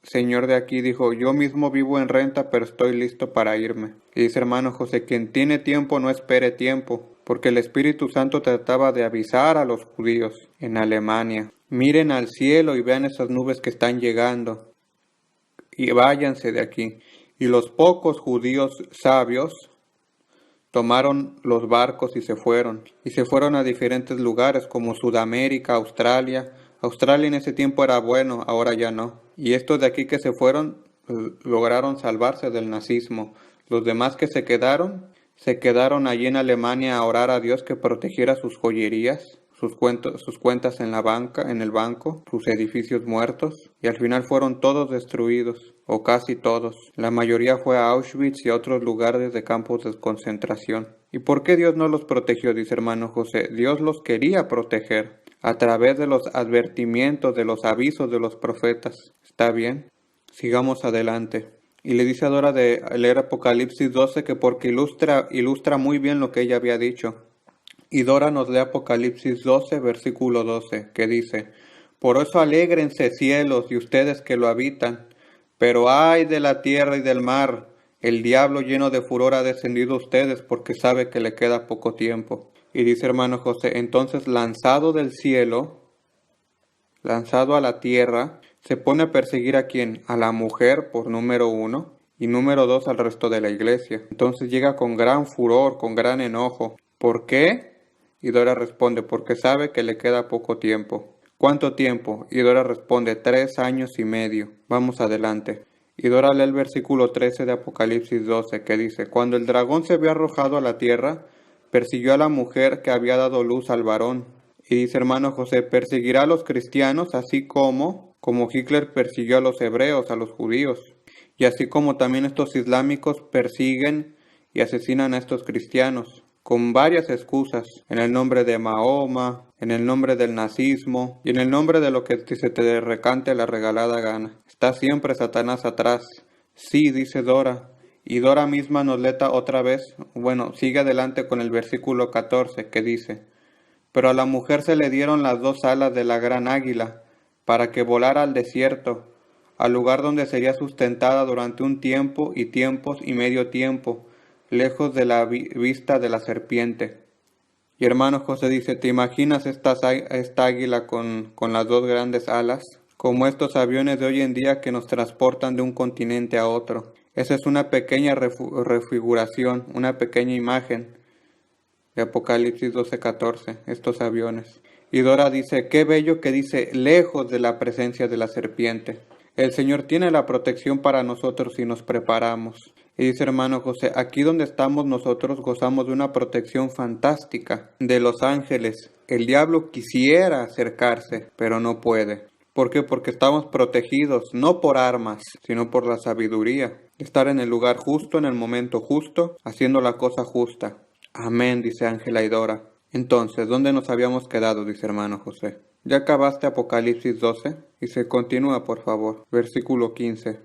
señor de aquí dijo, yo mismo vivo en renta, pero estoy listo para irme. Y dice hermano José, quien tiene tiempo no espere tiempo, porque el Espíritu Santo trataba de avisar a los judíos en Alemania. Miren al cielo y vean esas nubes que están llegando, y váyanse de aquí. Y los pocos judíos sabios tomaron los barcos y se fueron a diferentes lugares como Sudamérica, Australia. Australia en ese tiempo era bueno, ahora ya no. Y estos de aquí que se fueron lograron salvarse del nazismo. Los demás que se quedaron allí en Alemania a orar a Dios que protegiera sus joyerías, sus cuentas en el banco, sus edificios muertos, y al final fueron todos destruidos, o casi todos. La mayoría fue a Auschwitz y a otros lugares de campos de concentración. ¿Y por qué Dios no los protegió? Dice hermano José. Dios los quería proteger a través de los advertimientos, de los avisos de los profetas. ¿Está bien? Sigamos adelante. Y le dice a Dora de leer Apocalipsis 12 que porque ilustra muy bien lo que ella había dicho. Y Dora nos lee Apocalipsis 12, versículo 12, que dice, por eso alégrense cielos y ustedes que lo habitan, pero ay de la tierra y del mar, el diablo lleno de furor ha descendido a ustedes porque sabe que le queda poco tiempo. Y dice hermano José, entonces lanzado del cielo, lanzado a la tierra, se pone a perseguir a quién, a la mujer por número 1 y número 2 al resto de la iglesia. Entonces llega con gran furor, con gran enojo. ¿Por qué? Y Dora responde, porque sabe que le queda poco tiempo. ¿Cuánto tiempo? Y Dora responde, 3 años y medio. Vamos adelante. Y Dora lee el versículo 13 de Apocalipsis 12, que dice, cuando el dragón se vio arrojado a la tierra, persiguió a la mujer que había dado luz al varón. Y dice hermano José, perseguirá a los cristianos así como Hitler persiguió a los hebreos, a los judíos. Y así como también estos islámicos persiguen y asesinan a estos cristianos, con varias excusas, en el nombre de Mahoma, en el nombre del nazismo y en el nombre de lo que se te recante la regalada gana. Está siempre Satanás atrás. Sí, dice Dora. Y Dora misma nos leta otra vez, sigue adelante con el versículo 14 que dice, pero a la mujer se le dieron las 2 alas de la gran águila, para que volara al desierto, al lugar donde sería sustentada durante un tiempo y tiempos y medio tiempo, lejos de la vista de la serpiente. Y hermano José dice, ¿te imaginas esta águila con las 2 grandes alas? Como estos aviones de hoy en día que nos transportan de un continente a otro. Esa es una pequeña refiguración, una pequeña imagen de Apocalipsis 12:14, estos aviones. Y Dora dice, qué bello que dice, lejos de la presencia de la serpiente. El Señor tiene la protección para nosotros si nos preparamos. Y dice hermano José, aquí donde estamos nosotros gozamos de una protección fantástica de los ángeles. El diablo quisiera acercarse, pero no puede. ¿Por qué? Porque estamos protegidos, no por armas, sino por la sabiduría. Estar en el lugar justo, en el momento justo, haciendo la cosa justa. Amén, dice Ángela y Dora. Entonces, ¿dónde nos habíamos quedado? Dice hermano José. ¿Ya acabaste Apocalipsis 12? Y se continúa, por favor. Versículo 15.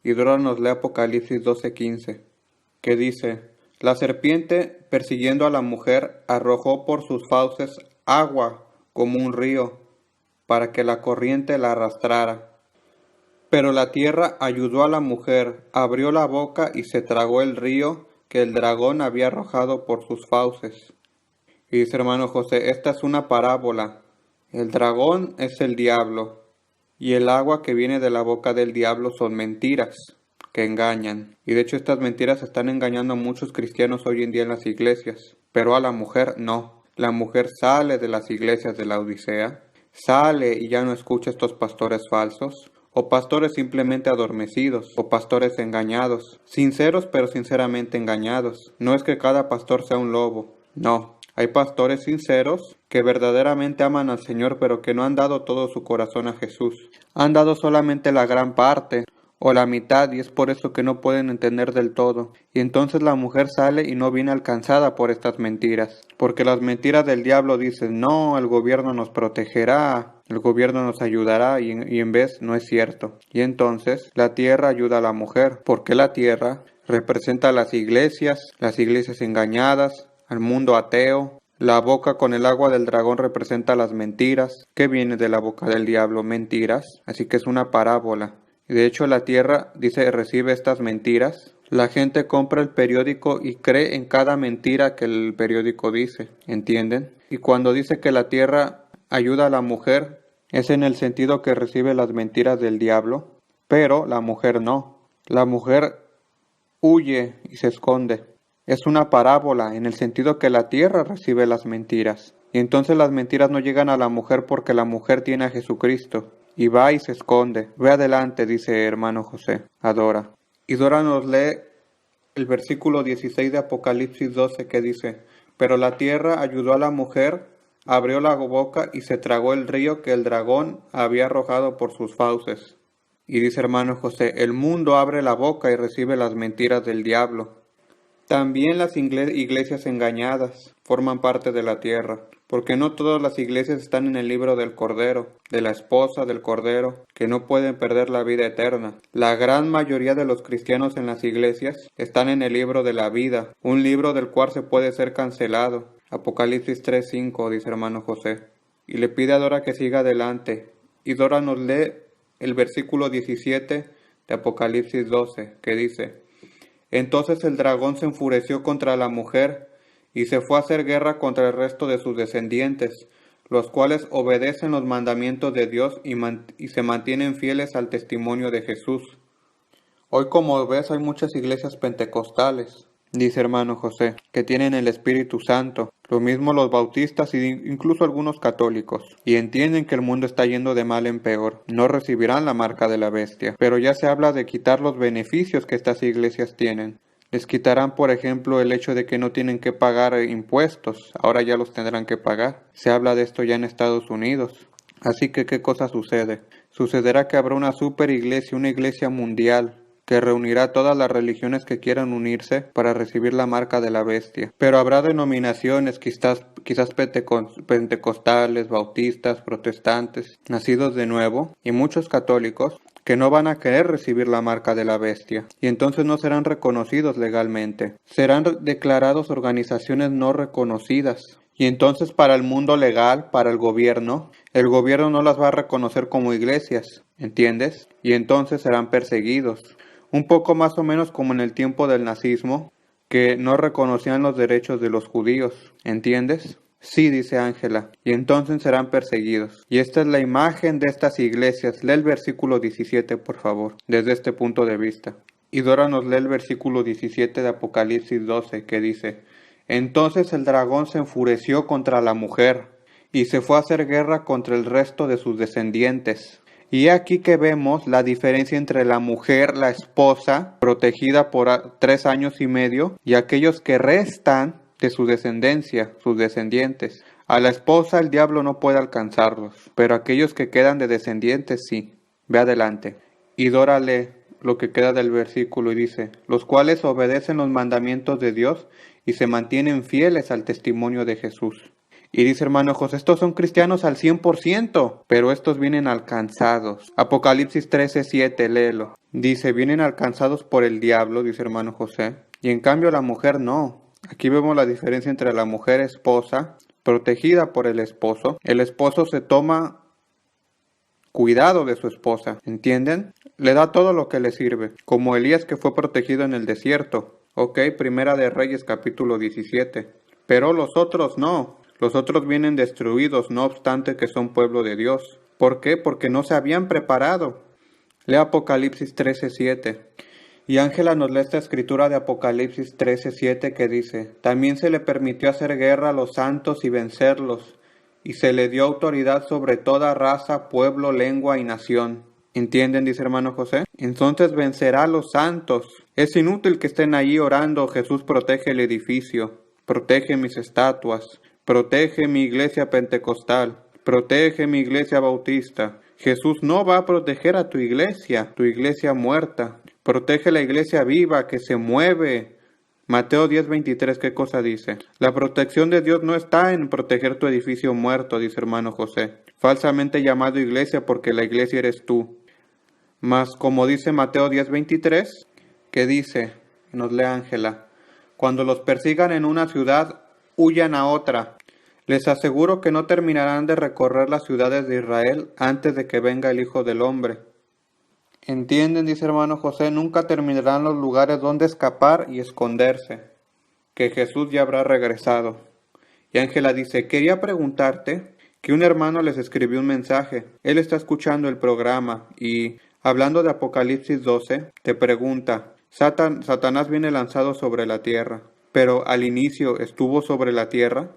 Y Dora nos lee Apocalipsis 12:15, que dice, la serpiente, persiguiendo a la mujer, arrojó por sus fauces agua como un río, para que la corriente la arrastrara. Pero la tierra ayudó a la mujer, abrió la boca y se tragó el río que el dragón había arrojado por sus fauces. Y dice hermano José, esta es una parábola. El dragón es el diablo, y el agua que viene de la boca del diablo son mentiras que engañan. Y de hecho estas mentiras están engañando a muchos cristianos hoy en día en las iglesias. Pero a la mujer no. La mujer sale de las iglesias de la Odisea, sale y ya no escucha estos pastores falsos, o pastores simplemente adormecidos, o pastores engañados, sinceros pero sinceramente engañados. No es que cada pastor sea un lobo, no. Hay pastores sinceros que verdaderamente aman al Señor, pero que no han dado todo su corazón a Jesús. Han dado solamente la gran parte o la mitad, y es por eso que no pueden entender del todo. Y entonces la mujer sale y no viene alcanzada por estas mentiras. Porque las mentiras del diablo dicen, no, el gobierno nos protegerá, el gobierno nos ayudará, y en vez no es cierto. Y entonces la tierra ayuda a la mujer, porque la tierra representa a las iglesias engañadas, al mundo ateo, La boca con el agua del dragón representa las mentiras. ¿Qué viene de la boca del diablo? Mentiras. Así que es una parábola. Y de hecho la tierra, dice, recibe estas mentiras. La gente compra el periódico y cree en cada mentira que el periódico dice. ¿Entienden? Y cuando dice que la tierra ayuda a la mujer, es en el sentido que recibe las mentiras del diablo. Pero la mujer no. La mujer huye y se esconde. Es una parábola en el sentido que la tierra recibe las mentiras. Y entonces las mentiras no llegan a la mujer porque la mujer tiene a Jesucristo. Y va y se esconde. Ve adelante, dice hermano José, a Dora. Y Dora nos lee el versículo 16 de Apocalipsis 12 que dice: Pero la tierra ayudó a la mujer, abrió la boca y se tragó el río que el dragón había arrojado por sus fauces. Y dice hermano José: el mundo abre la boca y recibe las mentiras del diablo. También las iglesias engañadas forman parte de la tierra, porque no todas las iglesias están en el libro del Cordero, de la esposa del Cordero, que no pueden perder la vida eterna. La gran mayoría de los cristianos en las iglesias están en el libro de la vida, un libro del cual se puede ser cancelado. Apocalipsis 3:5, dice hermano José. Y le pide a Dora que siga adelante. Y Dora nos lee el versículo 17 de Apocalipsis 12, que dice: Entonces el dragón se enfureció contra la mujer y se fue a hacer guerra contra el resto de sus descendientes, los cuales obedecen los mandamientos de Dios y se mantienen fieles al testimonio de Jesús. Hoy, como ves, hay muchas iglesias pentecostales, dice hermano José, que tienen el Espíritu Santo, lo mismo los bautistas e incluso algunos católicos, y entienden que el mundo está yendo de mal en peor. No recibirán la marca de la bestia, pero ya se habla de quitar los beneficios que estas iglesias tienen. Les quitarán, por ejemplo, el hecho de que no tienen que pagar impuestos, ahora ya los tendrán que pagar. Se habla de esto ya en Estados Unidos. Así que, ¿qué cosa sucede? Sucederá que habrá una super iglesia, una iglesia mundial, que reunirá todas las religiones que quieran unirse para recibir la marca de la bestia. Pero habrá denominaciones, quizás pentecostales, bautistas, protestantes, nacidos de nuevo, y muchos católicos, que no van a querer recibir la marca de la bestia, y entonces no serán reconocidos legalmente. Serán declarados organizaciones no reconocidas. Y entonces para el mundo legal, para el gobierno no las va a reconocer como iglesias, ¿entiendes? Y entonces serán perseguidos. Un poco más o menos como en el tiempo del nazismo, que no reconocían los derechos de los judíos, ¿entiendes? Sí, dice Ángela, y entonces serán perseguidos. Y esta es la imagen de estas iglesias. Lee el versículo 17, por favor, desde este punto de vista. Y Dora nos lee el versículo 17 de Apocalipsis 12, que dice: Entonces el dragón se enfureció contra la mujer, y se fue a hacer guerra contra el resto de sus descendientes. Y aquí que vemos la diferencia entre la mujer, la esposa, protegida por 3 años y medio, y aquellos que restan de su descendencia, sus descendientes. A la esposa el diablo no puede alcanzarlos, pero aquellos que quedan de descendientes sí. Ve adelante. Y Dora lee lo que queda del versículo y dice: los cuales obedecen los mandamientos de Dios y se mantienen fieles al testimonio de Jesús. Y dice hermano José: estos son cristianos al 100%, pero estos vienen alcanzados. Apocalipsis 13:7, léelo. Dice: vienen alcanzados por el diablo, dice hermano José, y en cambio la mujer no. Aquí vemos la diferencia entre la mujer esposa, protegida por el esposo. El esposo se toma cuidado de su esposa, ¿entienden? Le da todo lo que le sirve, como Elías, que fue protegido en el desierto. Ok, Primera de Reyes capítulo 17. Pero los otros no. Los otros vienen destruidos, no obstante que son pueblo de Dios. ¿Por qué? Porque no se habían preparado. Lee Apocalipsis 13:7. Y Ángela nos lee esta escritura de Apocalipsis 13:7 que dice: también se le permitió hacer guerra a los santos y vencerlos, y se le dio autoridad sobre toda raza, pueblo, lengua y nación. ¿Entienden? Dice hermano José. Entonces vencerá a los santos. Es inútil que estén ahí orando: Jesús, protege el edificio, protege mis estatuas, protege mi iglesia pentecostal, protege mi iglesia bautista. Jesús no va a proteger a tu iglesia muerta. Protege la iglesia viva que se mueve. Mateo 10:23, ¿qué cosa dice? La protección de Dios no está en proteger tu edificio muerto, dice hermano José, falsamente llamado iglesia, porque la iglesia eres tú. Mas como dice Mateo 10:23, que dice, nos lee Ángela: cuando los persigan en una ciudad, huyan a otra. Les aseguro que no terminarán de recorrer las ciudades de Israel antes de que venga el Hijo del Hombre. Entienden, dice hermano José, nunca terminarán los lugares donde escapar y esconderse, que Jesús ya habrá regresado. Y Ángela dice, quería preguntarte que un hermano les escribió un mensaje. Él está escuchando el programa y, hablando de Apocalipsis 12, te pregunta, Satanás viene lanzado sobre la tierra, pero al inicio estuvo sobre la tierra.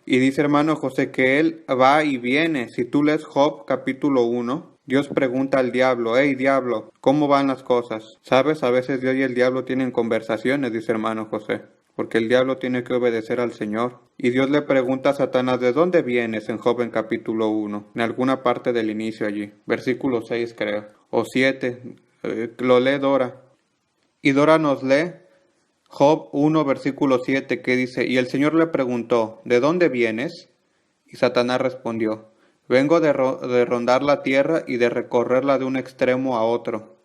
Y dice hermano José que él va y viene. Si tú lees Job capítulo 1, Dios pregunta al diablo, hey diablo, ¿cómo van las cosas? ¿Sabes? A veces Dios y el diablo tienen conversaciones, dice hermano José, porque el diablo tiene que obedecer al Señor. Y Dios le pregunta a Satanás, ¿de dónde vienes? En Job en capítulo 1, en alguna parte del inicio allí, versículo 6 creo, o 7, lo lee Dora. Y Dora nos lee Job 1, versículo 7, que dice, y el Señor le preguntó, ¿de dónde vienes? Y Satanás respondió, vengo de rondar la tierra y de recorrerla de un extremo a otro.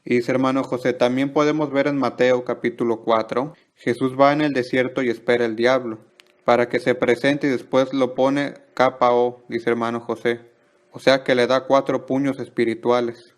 Y dice hermano José, también podemos ver en Mateo capítulo 4, Jesús va en el desierto y espera el diablo, para que se presente y después lo pone KO, dice hermano José. O sea que le da 4 puños espirituales.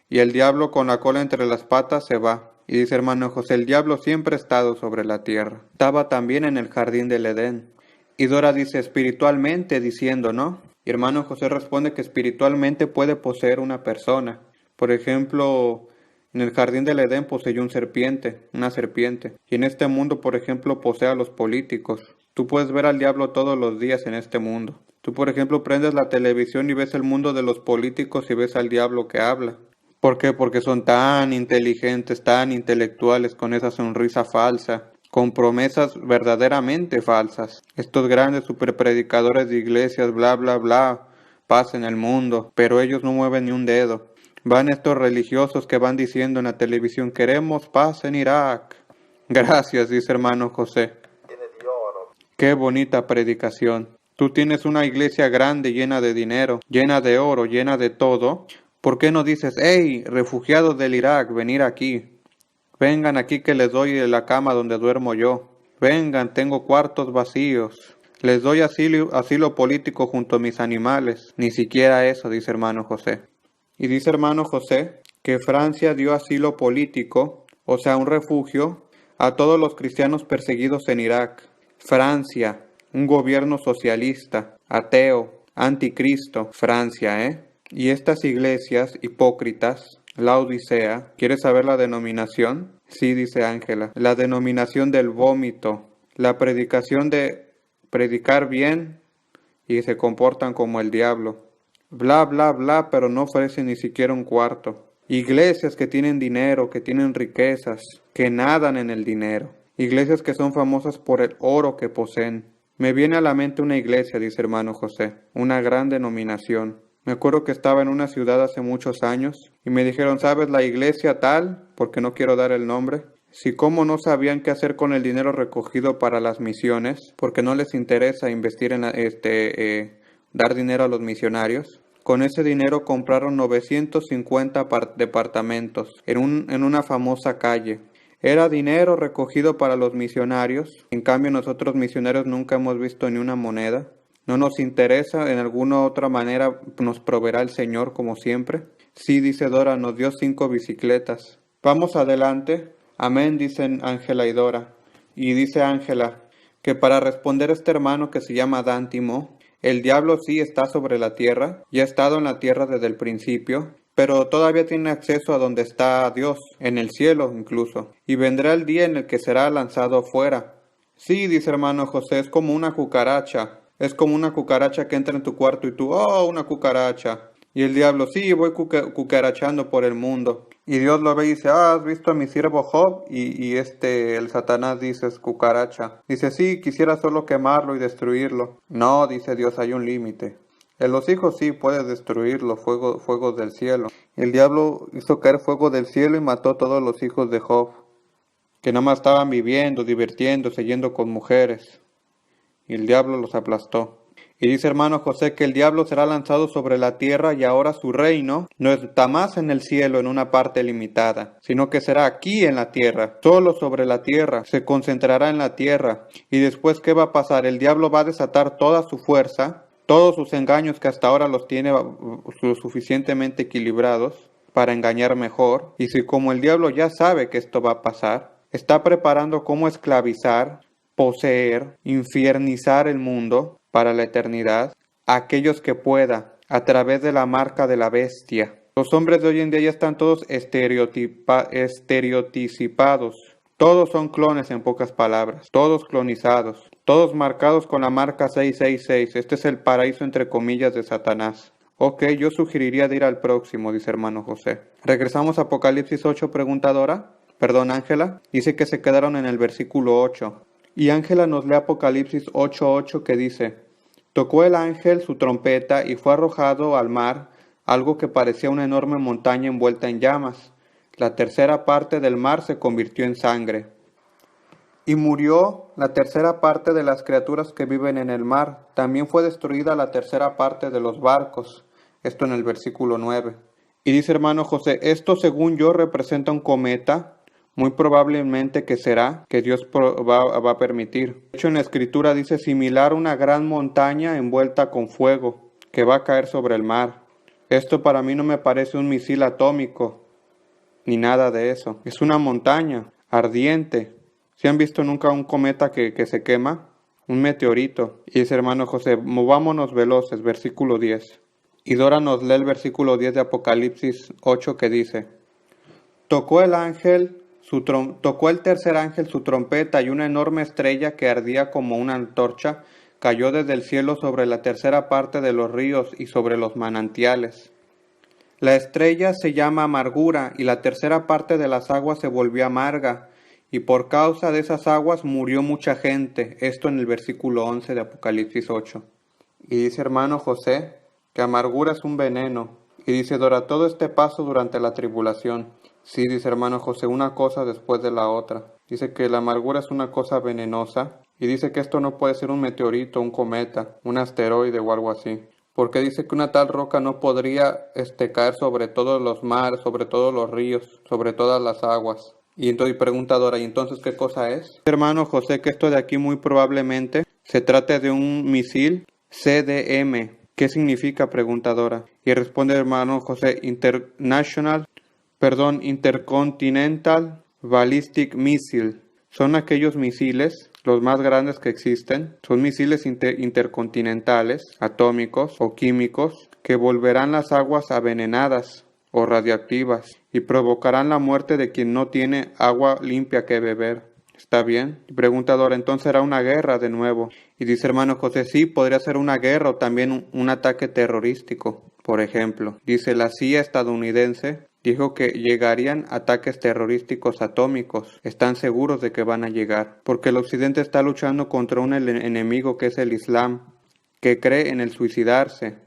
Y el diablo con la cola entre las patas se va. Y dice hermano José, el diablo siempre ha estado sobre la tierra. Estaba también en el jardín del Edén. Y Dora dice espiritualmente, diciendo, ¿no? Y hermano José responde que espiritualmente puede poseer una persona. Por ejemplo, en el jardín del Edén poseyó una serpiente. Y en este mundo, por ejemplo, posee a los políticos. Tú puedes ver al diablo todos los días en este mundo. Tú, por ejemplo, prendes la televisión y ves el mundo de los políticos y ves al diablo que habla. ¿Por qué? Porque son tan inteligentes, tan intelectuales, con esa sonrisa falsa, con promesas verdaderamente falsas. Estos grandes superpredicadores de iglesias, bla, bla, bla, paz en el mundo, pero ellos no mueven ni un dedo. Van estos religiosos que van diciendo en la televisión, queremos paz en Irak. Gracias, dice hermano José. Qué bonita predicación. Tú tienes una iglesia grande, llena de dinero, llena de oro, llena de todo. ¿Por qué no dices, hey, refugiados del Irak, venir aquí? Vengan aquí que les doy la cama donde duermo yo. Vengan, tengo cuartos vacíos. Les doy asilo político junto a mis animales. Ni siquiera eso, dice hermano José. Y dice hermano José que Francia dio asilo político, o sea, un refugio, a todos los cristianos perseguidos en Irak. Francia, un gobierno socialista, ateo, anticristo. Francia, ¿eh? Y estas iglesias hipócritas, la Odisea, ¿quieres saber la denominación? Sí, dice Ángela, la denominación del vómito, la predicación de predicar bien y se comportan como el diablo. Bla, bla, bla, pero no ofrecen ni siquiera un cuarto. Iglesias que tienen dinero, que tienen riquezas, que nadan en el dinero. Iglesias que son famosas por el oro que poseen. Me viene a la mente una iglesia, dice hermano José, una gran denominación. Me acuerdo que estaba en una ciudad hace muchos años y me dijeron, ¿sabes la iglesia tal? Porque no quiero dar el nombre. Si cómo no sabían qué hacer con el dinero recogido para las misiones, porque no les interesa investir en dar dinero a los misionarios. Con ese dinero compraron 950 departamentos en una famosa calle. Era dinero recogido para los misionarios. En cambio nosotros misioneros nunca hemos visto ni una moneda. No nos interesa, en alguna otra manera nos proveerá el Señor como siempre. Sí, dice Dora, nos dio 5 bicicletas. Vamos adelante. Amén, dicen Ángela y Dora. Y dice Ángela que para responder a este hermano que se llama Dántimo, el diablo sí está sobre la tierra, y ha estado en la tierra desde el principio, pero todavía tiene acceso a donde está Dios, en el cielo incluso, y vendrá el día en el que será lanzado fuera. Sí, dice hermano José, es como una cucaracha. Es como una cucaracha que entra en tu cuarto y tú, oh, una cucaracha. Y el diablo, sí, voy cucarachando por el mundo. Y Dios lo ve y dice, ¿has visto a mi siervo Job? Y el Satanás dice, es cucaracha. Dice, sí, quisiera solo quemarlo y destruirlo. No, dice Dios, hay un límite. En los hijos sí puedes destruirlo, fuegos del cielo. El diablo hizo caer fuego del cielo y mató a todos los hijos de Job, que nada más estaban viviendo, divirtiéndose, yendo con mujeres. Y el diablo los aplastó. Y dice hermano José que el diablo será lanzado sobre la tierra y ahora su reino no está más en el cielo en una parte limitada, sino que será aquí en la tierra, solo sobre la tierra, se concentrará en la tierra. Y después, ¿qué va a pasar? El diablo va a desatar toda su fuerza, todos sus engaños que hasta ahora los tiene lo suficientemente equilibrados para engañar mejor. Y si como el diablo ya sabe que esto va a pasar, está preparando cómo esclavizar, poseer, infiernizar el mundo para la eternidad a aquellos que pueda, a través de la marca de la bestia. Los hombres de hoy en día ya están todos estereotipados. Todos son clones en pocas palabras, todos clonizados, todos marcados con la marca 666. Este es el paraíso entre comillas de Satanás. Ok, yo sugeriría de ir al próximo, dice hermano José. Regresamos a Apocalipsis 8, preguntadora. Perdón, Ángela. Dice que se quedaron en el versículo 8. Y Ángela nos lee Apocalipsis 8:8 que dice: Tocó el ángel su trompeta y fue arrojado al mar algo que parecía una enorme montaña envuelta en llamas. La tercera parte del mar se convirtió en sangre. Y murió la tercera parte de las criaturas que viven en el mar. También fue destruida la tercera parte de los barcos. Esto en el versículo 9. Y dice hermano José, esto según yo representa un cometa, muy probablemente que será, que Dios va a permitir. De hecho en la escritura dice similar a una gran montaña envuelta con fuego, que va a caer sobre el mar. Esto para mí no me parece un misil atómico, ni nada de eso. Es una montaña ardiente. ¿Sí han visto nunca un cometa que se quema? Un meteorito. Y dice hermano José, movámonos veloces, versículo 10. Y Dora nos lee el versículo 10 de Apocalipsis 8 que dice: Tocó el tercer ángel su trompeta y una enorme estrella que ardía como una antorcha cayó desde el cielo sobre la tercera parte de los ríos y sobre los manantiales. La estrella se llama Amargura y la tercera parte de las aguas se volvió amarga y por causa de esas aguas murió mucha gente. Esto en el versículo 11 de Apocalipsis 8. Y dice hermano José que amargura es un veneno. Y dice Dora, todo este paso durante la tribulación. Sí, dice hermano José, una cosa después de la otra. Dice que la amargura es una cosa venenosa. Y dice que esto no puede ser un meteorito, un cometa, un asteroide o algo así. Porque dice que una tal roca no podría caer sobre todos los mares, sobre todos los ríos, sobre todas las aguas. Y entonces pregunta Dora, ¿y entonces qué cosa es? Hermano José, que esto de aquí muy probablemente se trate de un misil CDM. ¿Qué significa? Pregunta Dora. Y responde hermano José, Intercontinental Ballistic Missile. Son aquellos misiles, los más grandes que existen. Son misiles intercontinentales, atómicos o químicos, que volverán las aguas avenenadas o radioactivas y provocarán la muerte de quien no tiene agua limpia que beber. ¿Está bien? Y pregunta Dora, entonces será una guerra de nuevo. Y dice hermano José, sí, podría ser una guerra o también un ataque terrorístico, por ejemplo. Dice la CIA estadounidense dijo que llegarían ataques terrorísticos atómicos. Están seguros de que van a llegar, porque el occidente está luchando contra un enemigo que es el Islam, que cree en el suicidarse.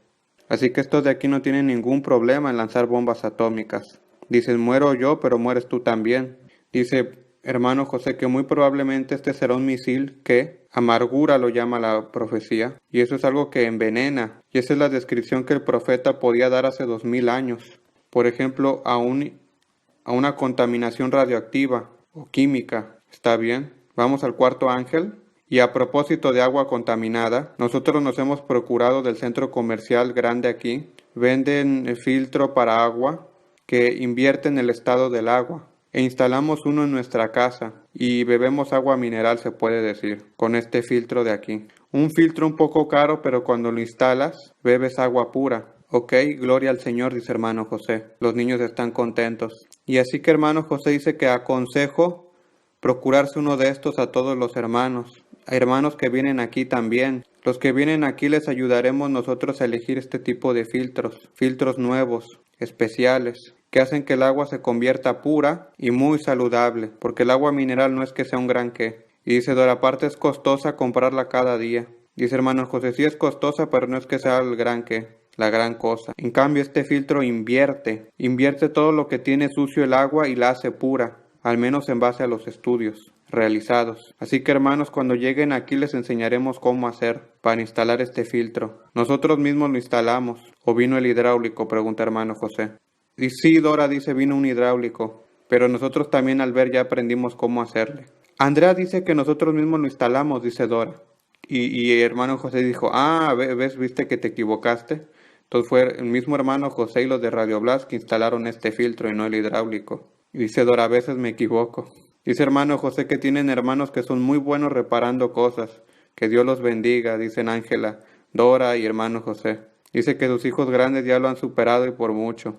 Así que estos de aquí no tienen ningún problema en lanzar bombas atómicas. Dicen, muero yo, pero mueres tú también. Dice hermano José que muy probablemente este será un misil que amargura lo llama la profecía. Y eso es algo que envenena. Y esa es la descripción que el profeta podía dar hace 2000 años. Por ejemplo, a una contaminación radioactiva o química. ¿Está bien? Vamos al cuarto ángel. Y a propósito de agua contaminada, nosotros nos hemos procurado del centro comercial grande aquí. Venden el filtro para agua que invierte en el estado del agua. E instalamos uno en nuestra casa y bebemos agua mineral, se puede decir, con este filtro de aquí. Un filtro un poco caro, pero cuando lo instalas, bebes agua pura. Ok, gloria al Señor, dice hermano José. Los niños están contentos. Y así que hermano José dice que aconsejo procurarse uno de estos a todos los hermanos. Hay hermanos que vienen aquí también. Los que vienen aquí les ayudaremos nosotros a elegir este tipo de filtros nuevos, especiales, que hacen que el agua se convierta pura y muy saludable, porque el agua mineral no es que sea un gran qué. Y dice Dora, aparte es costosa comprarla cada día. Dice hermano José, sí es costosa, pero no es que sea el gran qué, la gran cosa. En cambio este filtro invierte todo lo que tiene sucio el agua y la hace pura. al menos en base a los estudios realizados. Así que hermanos, cuando lleguen aquí les enseñaremos cómo hacer para instalar este filtro. ¿Nosotros mismos lo instalamos o vino el hidráulico?, pregunta hermano José. Y sí, Dora dice, vino un hidráulico, pero nosotros también al ver ya aprendimos cómo hacerle. Andrea dice que nosotros mismos lo instalamos, dice Dora. Y hermano José dijo, viste que te equivocaste. Entonces fue el mismo hermano José y los de Radio Blas que instalaron este filtro y no el hidráulico. Y dice Dora, a veces me equivoco. Dice hermano José que tienen hermanos que son muy buenos reparando cosas. Que Dios los bendiga, dicen Ángela, Dora y hermano José. Dice que sus hijos grandes ya lo han superado y por mucho.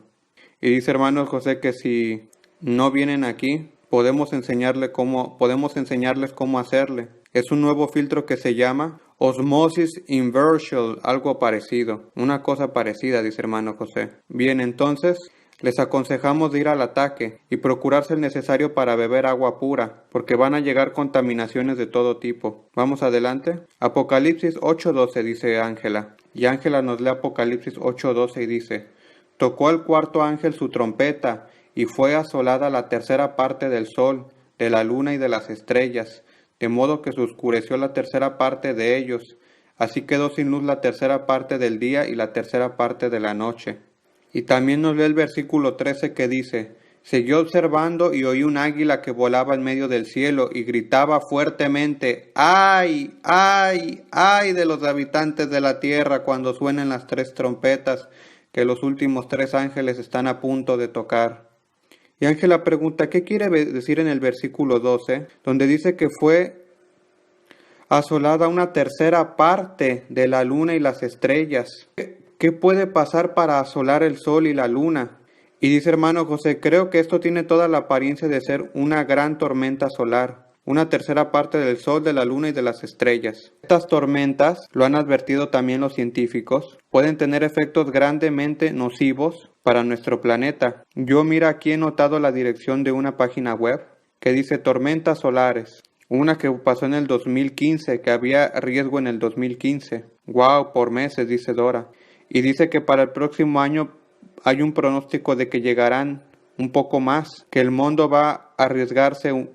Y dice hermano José que si no vienen aquí, podemos enseñarles cómo hacerle. Es un nuevo filtro que se llama Osmosis Inversion, algo parecido. Una cosa parecida, dice hermano José. Bien, entonces les aconsejamos de ir al ataque y procurarse el necesario para beber agua pura, porque van a llegar contaminaciones de todo tipo. Vamos adelante. Apocalipsis 8:12 dice Ángela. Y Ángela nos lee Apocalipsis 8:12 y dice: Tocó el cuarto ángel su trompeta, y fue asolada la tercera parte del sol, de la luna y de las estrellas, de modo que se oscureció la tercera parte de ellos. Así quedó sin luz la tercera parte del día y la tercera parte de la noche. Y también nos lee el versículo 13 que dice: Seguí observando y oí un águila que volaba en medio del cielo y gritaba fuertemente: ¡Ay, ay, ay de los habitantes de la tierra cuando suenen las tres trompetas que los últimos tres ángeles están a punto de tocar! Y Ángela pregunta, ¿qué quiere decir en el versículo 12, donde dice que fue asolada una tercera parte de la luna y las estrellas? ¿Qué puede pasar para asolar el sol y la luna? Y dice hermano José, creo que esto tiene toda la apariencia de ser una gran tormenta solar, una tercera parte del sol, de la luna y de las estrellas. Estas tormentas, lo han advertido también los científicos, pueden tener efectos grandemente nocivos para nuestro planeta. Yo mira aquí he notado la dirección de una página web que dice tormentas solares. Una que pasó en el 2015, que había riesgo en el 2015. ¡Wow! Por meses, dice Dora. Y dice que para el próximo año hay un pronóstico de que llegarán un poco más, que el mundo va a arriesgarse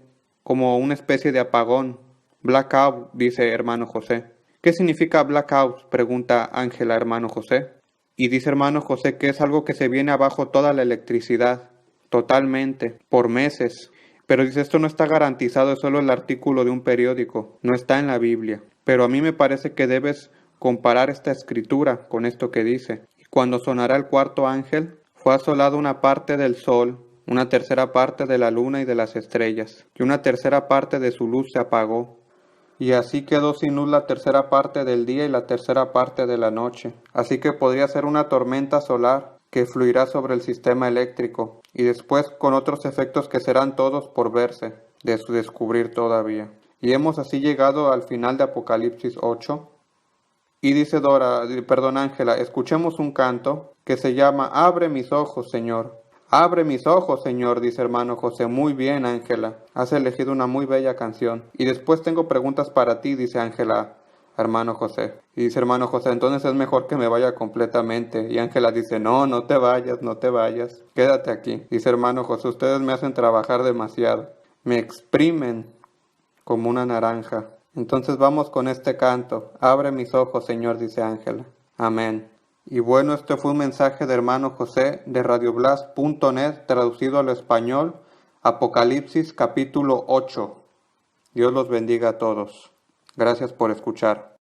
como una especie de apagón. Blackout, dice hermano José. ¿Qué significa blackout?, pregunta Ángela, hermano José. Y dice hermano José que es algo que se viene abajo toda la electricidad, totalmente, por meses. Pero dice, esto no está garantizado, es solo el artículo de un periódico, no está en la Biblia. Pero a mí me parece que debes comparar esta escritura con esto que dice. Y cuando sonará el cuarto ángel, fue asolada una parte del sol, una tercera parte de la luna y de las estrellas, y una tercera parte de su luz se apagó. Y así quedó sin luz la tercera parte del día y la tercera parte de la noche. Así que podría ser una tormenta solar que fluirá sobre el sistema eléctrico, y después con otros efectos que serán todos por verse, de su descubrir todavía. Y hemos así llegado al final de Apocalipsis 8. Y dice Ángela, escuchemos un canto que se llama Abre mis ojos, Señor. Abre mis ojos, Señor, dice hermano José. Muy bien, Ángela. Has elegido una muy bella canción. Y después tengo preguntas para ti, dice Ángela, hermano José. Y dice hermano José, entonces es mejor que me vaya completamente. Y Ángela dice, no te vayas, no te vayas. Quédate aquí. Dice hermano José, ustedes me hacen trabajar demasiado. Me exprimen como una naranja. Entonces vamos con este canto. Abre mis ojos, Señor, dice Ángela. Amén. Y bueno, este fue un mensaje de hermano José de radioblas.net, traducido al español, Apocalipsis capítulo 8. Dios los bendiga a todos. Gracias por escuchar.